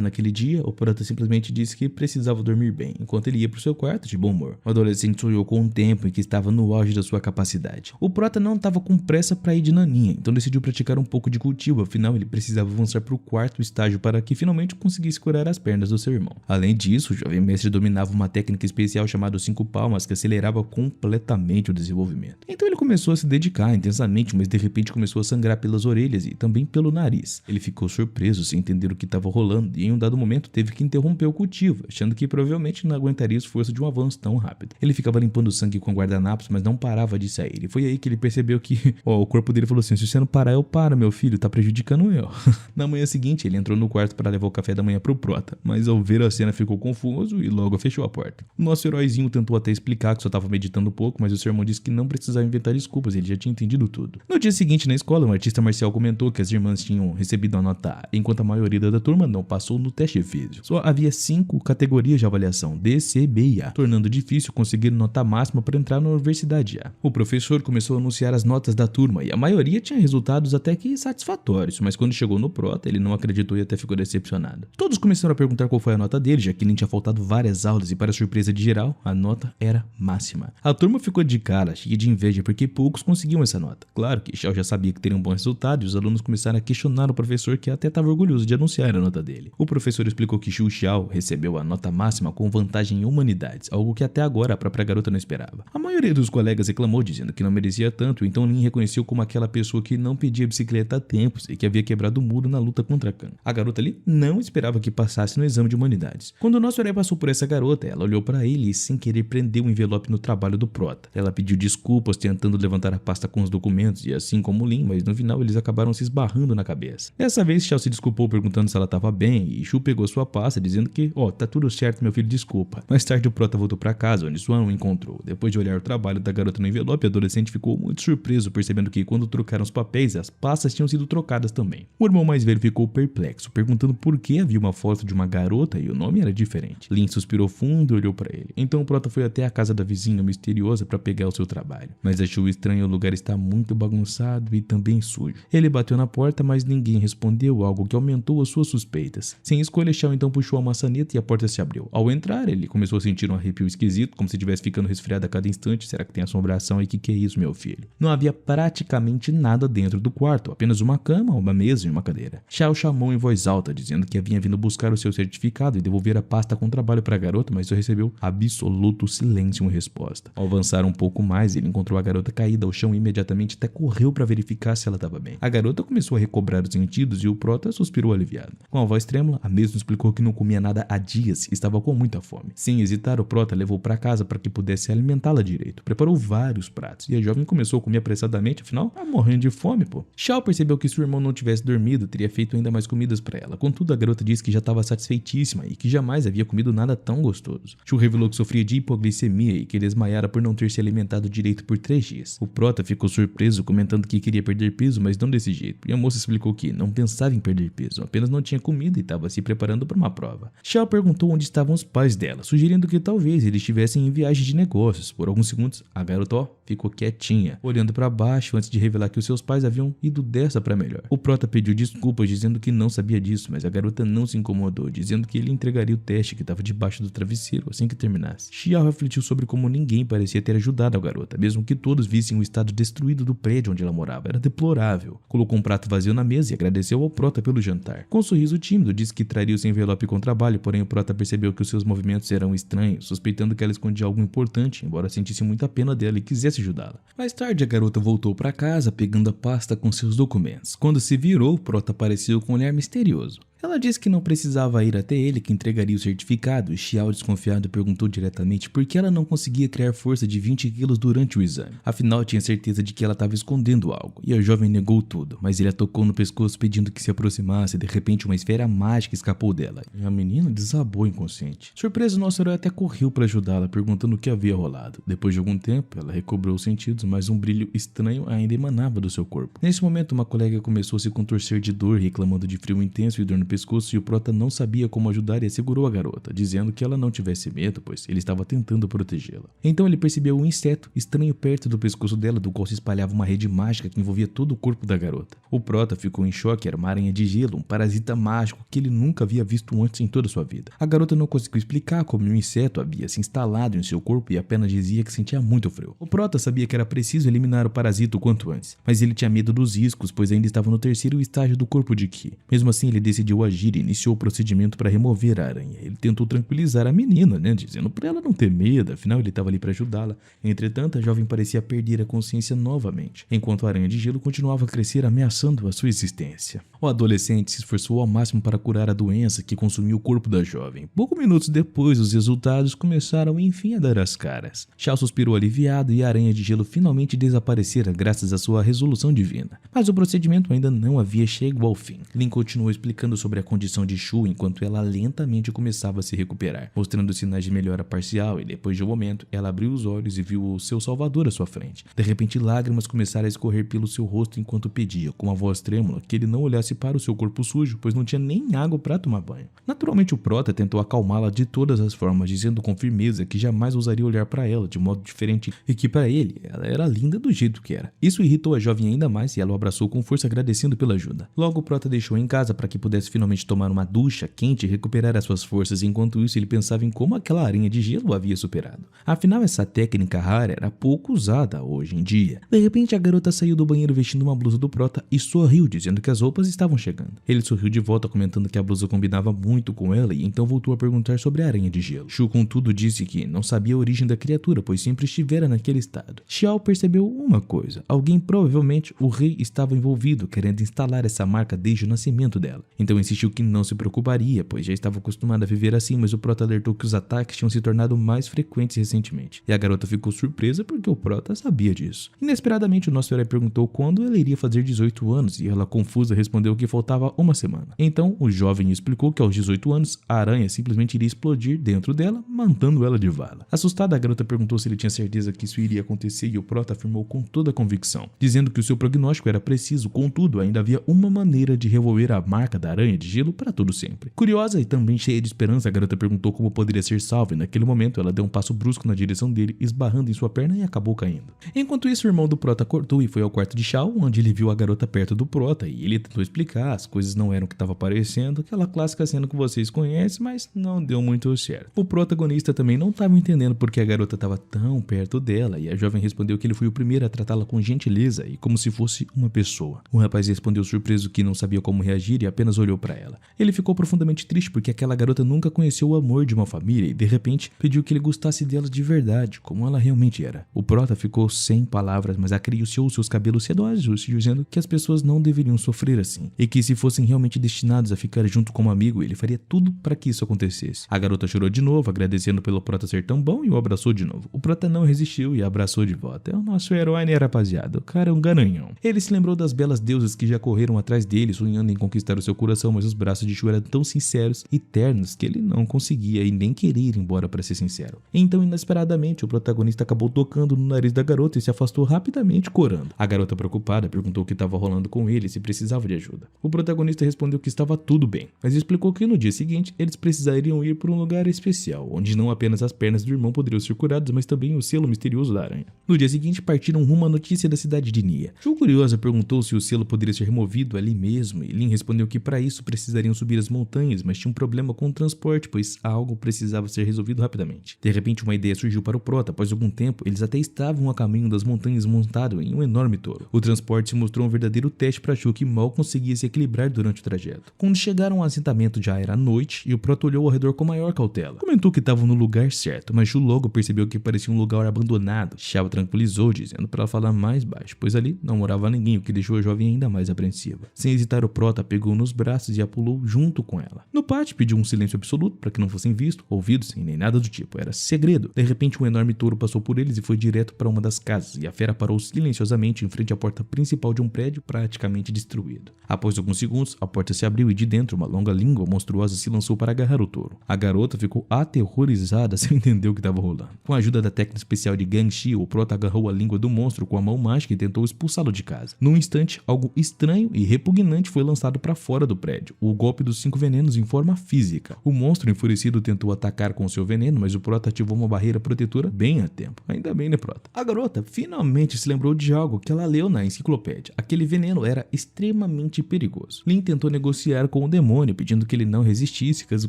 naquele dia. O Prota simplesmente disse que precisava dormir bem, enquanto ele ia pro seu quarto de bom humor. O adolescente sonhou com um tempo em que estava no auge da sua capacidade. O Prota não estava com pressa para ir de naninha, então decidiu praticar um pouco de cultivo, afinal ele precisava avançar pro quarto estágio para que finalmente conseguisse curar as pernas do seu irmão. Além disso, o jovem mestre dominava uma técnica especial chamada 5 palmas que acelerava completamente o desenvolvimento. Então ele começou a se dedicar intensamente, mas de repente começou a sangrar pelas orelhas e também pelo nariz. Ele ficou surpreso sem entender o que estava rolando e em um dado momento teve que interromper o cultivo, achando que provavelmente não aguentaria o esforço de um avanço tão rápido. Ele ficava limpando o sangue com guardanapos, mas não parava de sair. E foi aí que ele percebeu que, o corpo dele falou assim: se você não parar, eu paro, meu filho, tá prejudicando eu. Na manhã seguinte, ele entrou no quarto para levar o café da manhã pro Prota, mas ao ver a cena ficou confuso e logo fechou a porta. O nosso heróizinho tentou até explicar que só estava meditando um pouco, mas o seu irmão disse que não precisava inventar desculpas, ele já tinha entendido tudo. No dia seguinte, na escola, um artista marcial comentou que as irmãs tinham recebido a nota A, enquanto a maioria da turma não passou no teste físico. Só havia 5 categorias de avaliação, D, C, B e A, tornando difícil conseguir nota máxima para entrar na universidade A. O professor começou a anunciar as notas da turma e a maioria tinha resultados até que satisfatórios, mas quando chegou no Prota, ele não acreditou e até ficou decepcionado. Todos começaram a perguntar qual foi a nota dele, já que nem tinha faltado várias aulas e, para surpresa de geral, a nota era máxima. A turma ficou de cara, cheia de inveja, porque poucos conseguiam essa nota. Claro que Shao já sabia que teria um bom resultado e os alunos começaram a questionar o professor, que até estava orgulhoso de anunciar a nota dele. O professor explicou que Xu Xiao recebeu a nota máxima com vantagem em humanidades, algo que até agora a própria garota não esperava. A maioria dos colegas reclamou, dizendo que não merecia tanto, então Lin reconheceu como aquela pessoa que não pedia bicicleta há tempos e que havia quebrado o muro na luta contra Khan. A garota ali não esperava que passasse no exame de humanidades. Quando o nosso herói passou por essa garota, ela olhou para ele e sem querer prendeu o envelope no trabalho do Prota. Ela pediu desculpas, tentando levantar a pasta com os documentos, e assim como Lin, mas no final eles acabaram se esbarrando na cabeça. Dessa vez, Shao se desculpou perguntando se ela estava bem, e Shu pegou sua pasta dizendo que, tá tudo certo, meu filho, desculpa. Mais tarde o Prota voltou para casa, onde Swan o encontrou. Depois de olhar o trabalho da garota no envelope, o adolescente ficou muito surpreso, percebendo que quando trocaram os papéis, as pastas tinham sido trocadas também. O irmão mais velho ficou perplexo, perguntando por que havia uma foto de uma garota e o nome era diferente. Lin suspirou fundo e olhou para ele. Então o Prota foi até a casa da vizinha misteriosa para pegar o seu trabalho, mas achou estranho, o lugar está muito bagunçado e também sujo. Ele bateu na porta, mas ninguém respondeu, algo que aumentou as suas suspeitas. Sem escolha, Shao então puxou a maçaneta e a porta se abriu. Ao entrar, ele começou a sentir um arrepio esquisito, como se estivesse ficando resfriado a cada instante. Será que tem assombração aí? Que é isso, meu filho? Não havia praticamente nada dentro do quarto, apenas uma cama, uma mesa e uma cadeira. Shao chamou em voz alta, dizendo que havia vindo buscar o seu certificado e devolver a pasta com trabalho para a garota, mas só recebeu absoluto silêncio em resposta. Ao avançar um pouco mais, ele encontrou a garota caída ao chão e imediatamente até correu para verificar se ela estava bem. A garota começou a recobrar os sentidos e o Prota suspirou aliviado. Com a voz trêmula, a mesma explicou que não comia nada há dias e estava com muita fome. Sem hesitar, o Prota levou para casa para que pudesse alimentá-la direito. Preparou vários pratos e a jovem começou a comer apressadamente, afinal, tá morrendo de fome, pô. Shao percebeu que se o irmão não tivesse dormido, teria feito ainda mais comidas para ela. Contudo, a garota disse que já estava satisfeitíssima e que jamais havia comido nada tão gostoso. Shu revelou que sofria de hipoglicemia e que ele desmaiara por não ter se alimentado direito por 3 dias. O Prota ficou surpreso, comentando que queria perder peso, mas não desse jeito. E a moça explicou que não pensava em perder peso, apenas não tinha comida e estava se preparando para uma prova. Shao perguntou onde estavam os pais dela, sugerindo que talvez eles estivessem em viagem de negócios. Por alguns segundos, a garota ficou quietinha, olhando para baixo antes de revelar que os seus pais haviam ido dessa para melhor. O Prota pediu desculpas, dizendo que não sabia disso, mas a garota não se incomodou, dizendo que ele entregaria o teste que estava debaixo do travesseiro assim que terminasse. Xiao refletiu sobre como ninguém parecia ter ajudado a garota, mesmo que todos vissem o estado destruído do prédio onde ela morava. Era deplorável. Colocou um prato vazio na mesa e agradeceu ao Prota pelo jantar. Com um sorriso tímido, disse que traria o envelope com trabalho, porém o Prota percebeu que os seus movimentos eram estranhos, suspeitando que ela escondia algo importante, embora sentisse muita pena dela e quisesse ajudá-la. Mais tarde, a garota voltou para casa, pegando a pasta com seus documentos. Quando se virou, o Prota apareceu com um olhar misterioso. Ela disse que não precisava ir até ele, que entregaria o certificado. Xiao, desconfiado, perguntou diretamente por que ela não conseguia criar força de 20 quilos durante o exame. Afinal, tinha certeza de que ela estava escondendo algo, e a jovem negou tudo, mas ele a tocou no pescoço pedindo que se aproximasse. De repente, uma esfera mágica escapou dela, e a menina desabou inconsciente. Surpreso, nosso herói até correu para ajudá-la, perguntando o que havia rolado. Depois de algum tempo, ela recobrou os sentidos, mas um brilho estranho ainda emanava do seu corpo. Nesse momento, uma colega começou a se contorcer de dor, reclamando de frio intenso e dor no pescoço, e o Prota não sabia como ajudar e segurou a garota, dizendo que ela não tivesse medo, pois ele estava tentando protegê-la. Então ele percebeu um inseto estranho perto do pescoço dela, do qual se espalhava uma rede mágica que envolvia todo o corpo da garota. O Prota ficou em choque. Era uma aranha de gelo, um parasita mágico que ele nunca havia visto antes em toda sua vida. A garota não conseguiu explicar como um inseto havia se instalado em seu corpo e apenas dizia que sentia muito frio. O Prota sabia que era preciso eliminar o parasita o quanto antes, mas ele tinha medo dos riscos, pois ainda estava no terceiro estágio do corpo de Ki. Mesmo assim, ele decidiu agir e iniciou o procedimento para remover a aranha. Ele tentou tranquilizar a menina, dizendo para ela não ter medo, afinal ele estava ali para ajudá-la. Entretanto, a jovem parecia perder a consciência novamente, enquanto a aranha de gelo continuava a crescer, ameaçando a sua existência. O adolescente se esforçou ao máximo para curar a doença que consumiu o corpo da jovem. Poucos minutos depois, os resultados começaram enfim a dar as caras. Xiao suspirou aliviado e a aranha de gelo finalmente desaparecera graças à sua resolução divina. Mas o procedimento ainda não havia chegado ao fim. Lin continuou explicando sobre a condição de Shu enquanto ela lentamente começava a se recuperar, mostrando sinais de melhora parcial, e depois de um momento, ela abriu os olhos e viu o seu salvador à sua frente. De repente, lágrimas começaram a escorrer pelo seu rosto enquanto pedia, com uma voz trêmula, que ele não olhasse para o seu corpo sujo, pois não tinha nem água para tomar banho. Naturalmente, o Prota tentou acalmá-la de todas as formas, dizendo com firmeza que jamais ousaria olhar para ela de modo diferente e que para ele, ela era linda do jeito que era. Isso irritou a jovem ainda mais e ela o abraçou com força, agradecendo pela ajuda. Logo, o Prota deixou em casa para que pudesse finalmente tomar uma ducha quente e recuperar as suas forças. Enquanto isso, ele pensava em como aquela aranha de gelo o havia superado. Afinal, essa técnica rara era pouco usada hoje em dia. De repente, a garota saiu do banheiro vestindo uma blusa do Prota e sorriu, dizendo que as roupas estavam chegando. Ele sorriu de volta, comentando que a blusa combinava muito com ela, e então voltou a perguntar sobre a aranha de gelo. Shu, contudo, disse que não sabia a origem da criatura, pois sempre estivera naquele estado. Xiao percebeu uma coisa: alguém, provavelmente o rei, estava envolvido, querendo instalar essa marca desde o nascimento dela. Então insistiu que não se preocuparia, pois já estava acostumada a viver assim, mas o Prota alertou que os ataques tinham se tornado mais frequentes recentemente. E a garota ficou surpresa porque o Prota sabia disso. Inesperadamente, o nosso herói perguntou quando ela iria fazer 18 anos, e ela, confusa, respondeu que faltava uma semana. Então, o jovem explicou que aos 18 anos, a aranha simplesmente iria explodir dentro dela, matando ela de vala. Assustada, a garota perguntou se ele tinha certeza que isso iria acontecer, e o Prota afirmou com toda a convicção, dizendo que o seu prognóstico era preciso. Contudo, ainda havia uma maneira de revolver a marca da aranha de gelo para todo sempre. Curiosa e também cheia de esperança, a garota perguntou como poderia ser salva, e naquele momento ela deu um passo brusco na direção dele, esbarrando em sua perna e acabou caindo. Enquanto isso, o irmão do Prota acordou e foi ao quarto de Xiao, onde ele viu a garota perto do Prota, e ele tentou explicar, as coisas não eram o que estava parecendo, aquela clássica cena que vocês conhecem, mas não deu muito certo. O protagonista também não estava entendendo porque a garota estava tão perto dela, e a jovem respondeu que ele foi o primeiro a tratá-la com gentileza e como se fosse uma pessoa. O rapaz respondeu surpreso que não sabia como reagir e apenas olhou para ela. Ele ficou profundamente triste porque aquela garota nunca conheceu o amor de uma família e de repente pediu que ele gostasse dela de verdade, como ela realmente era. O Prota ficou sem palavras, mas acariciou seus cabelos sedosos, dizendo que as pessoas não deveriam sofrer assim, e que se fossem realmente destinados a ficar junto como amigo, ele faria tudo para que isso acontecesse. A garota chorou de novo, agradecendo pelo Prota ser tão bom, e o abraçou de novo. O Prota não resistiu e a abraçou de volta. É o nosso herói, né, rapaziada? O cara é um garanhão. Ele se lembrou das belas deusas que já correram atrás dele, sonhando em conquistar o seu coração, mas os braços de Shu eram tão sinceros e ternos que ele não conseguia e nem queria ir embora, para ser sincero. Então, inesperadamente, o protagonista acabou tocando no nariz da garota e se afastou rapidamente, corando. A garota, preocupada, perguntou o que estava rolando com ele e se precisava de ajuda. O protagonista respondeu que estava tudo bem, mas explicou que no dia seguinte eles precisariam ir para um lugar especial, onde não apenas as pernas do irmão poderiam ser curadas, mas também o selo misterioso da aranha. No dia seguinte, partiram rumo à notícia da cidade de Nia. Shu, curiosa, perguntou se o selo poderia ser removido ali mesmo, e Lin respondeu que para isso isso precisariam subir as montanhas, mas tinha um problema com o transporte, pois algo precisava ser resolvido rapidamente. De repente, uma ideia surgiu para o Prota. Após algum tempo, eles até estavam a caminho das montanhas montado em um enorme touro. O transporte se mostrou um verdadeiro teste para Shu, que mal conseguia se equilibrar durante o trajeto. Quando chegaram ao assentamento, já era noite e o Prota olhou ao redor com maior cautela. Comentou que estavam no lugar certo, mas Shu logo percebeu que parecia um lugar abandonado. Xiao tranquilizou, dizendo para ela falar mais baixo, pois ali não morava ninguém, o que deixou a jovem ainda mais apreensiva. Sem hesitar, o Prota pegou nos braços e a pulou junto com ela. No pátio, pediu um silêncio absoluto para que não fossem vistos, ouvidos e nem nada do tipo. Era segredo. De repente, um enorme touro passou por eles e foi direto para uma das casas, e a fera parou silenciosamente em frente à porta principal de um prédio praticamente destruído. Após alguns segundos, a porta se abriu e de dentro uma longa língua monstruosa se lançou para agarrar o touro. A garota ficou aterrorizada sem entender o que estava rolando. Com a ajuda da técnica especial de Gangxi, o Prota agarrou a língua do monstro com a mão mágica e tentou expulsá-lo de casa. Num instante, algo estranho e repugnante foi lançado para fora do prédio, o golpe dos 5 venenos em forma física. O monstro enfurecido tentou atacar com seu veneno, mas o Prota ativou uma barreira protetora bem a tempo. Ainda bem, né, Prota? A garota finalmente se lembrou de algo que ela leu na enciclopédia. Aquele veneno era extremamente perigoso. Lin tentou negociar com o demônio, pedindo que ele não resistisse, caso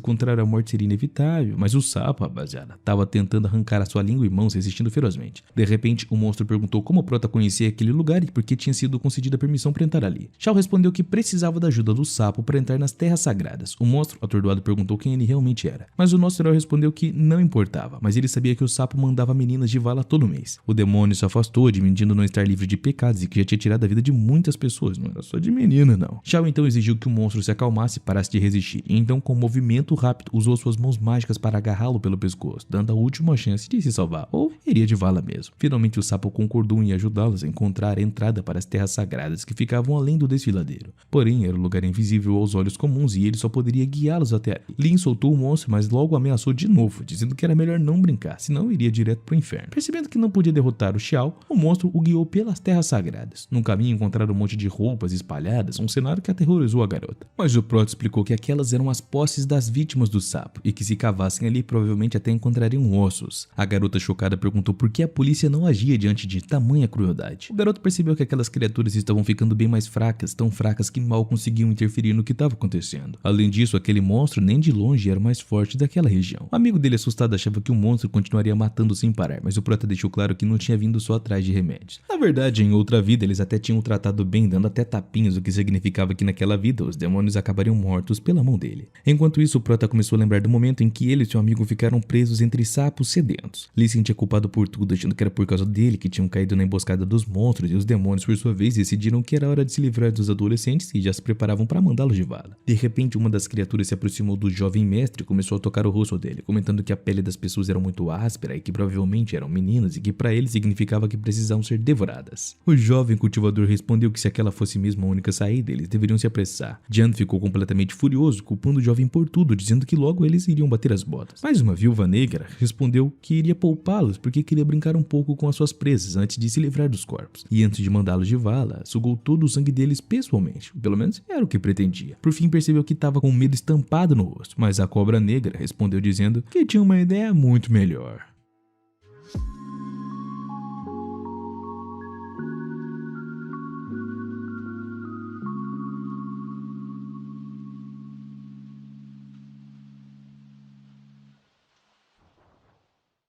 contrário a morte seria inevitável, mas o sapo, rapaziada, estava tentando arrancar a sua língua e mãos, resistindo ferozmente. De repente, o monstro perguntou como o Prota conhecia aquele lugar e por que tinha sido concedida a permissão para entrar ali. Xiao respondeu que precisava da ajuda do sapo para entrar nas terras sagradas. O monstro, atordoado, perguntou quem ele realmente era, mas o nosso herói respondeu que não importava, mas ele sabia que o sapo mandava meninas de vala todo mês. O demônio se afastou, admitindo não estar livre de pecados e que já tinha tirado a vida de muitas pessoas, não era só de menina não. Xiao então exigiu que o monstro se acalmasse e parasse de resistir, e então com um movimento rápido usou suas mãos mágicas para agarrá-lo pelo pescoço, dando a última chance de se salvar, ou iria de vala mesmo. Finalmente o sapo concordou em ajudá-los a encontrar a entrada para as terras sagradas que ficavam além do desfiladeiro. Porém, era um lugar invisível aos olhos comuns e ele só poderia guiá-los até ali. Lin soltou o monstro, mas logo ameaçou de novo, dizendo que era melhor não brincar, senão iria direto pro inferno. Percebendo que não podia derrotar o Xiao, o monstro o guiou pelas terras sagradas. No caminho encontraram um monte de roupas espalhadas, um cenário que aterrorizou a garota. Mas o Prota explicou que aquelas eram as posses das vítimas do sapo, e que se cavassem ali provavelmente até encontrariam ossos. A garota chocada perguntou por que a polícia não agia diante de tamanha crueldade. O garoto percebeu que aquelas criaturas estavam ficando bem mais fracas, tão fracas que mal conseguiam interferir no que estava acontecendo. Além disso, aquele monstro nem de longe era o mais forte daquela região. O amigo dele, assustado, achava que o monstro continuaria matando sem parar, mas o Prota deixou claro que não tinha vindo só atrás de remédios. Na verdade, em outra vida, eles até tinham tratado bem, dando até tapinhas, o que significava que naquela vida os demônios acabariam mortos pela mão dele. Enquanto isso, o Prota começou a lembrar do momento em que ele e seu amigo ficaram presos entre sapos sedentos. Lee se sentia culpado por tudo, achando que era por causa dele que tinham caído na emboscada dos monstros, e os demônios, por sua vez, decidiram que era hora de se livrar dos adolescentes e já se preparavam para mandá-los de vala. De repente, uma das criaturas se aproximou do jovem mestre e começou a tocar o rosto dele, comentando que a pele das pessoas era muito áspera e que provavelmente eram meninas e que para ele significava que precisavam ser devoradas. O jovem cultivador respondeu que se aquela fosse mesmo a única saída, eles deveriam se apressar. Jian ficou completamente furioso, culpando o jovem por tudo, dizendo que logo eles iriam bater as botas. Mas uma viúva negra respondeu que iria poupá-los porque queria brincar um pouco com as suas presas antes de se livrar dos corpos. E antes de mandá-los de vala, sugou todo o sangue deles pessoalmente. Pelo menos era o que pretendia. Por fim percebeu que estava com medo estampado no rosto, mas a cobra negra respondeu dizendo que tinha uma ideia muito melhor.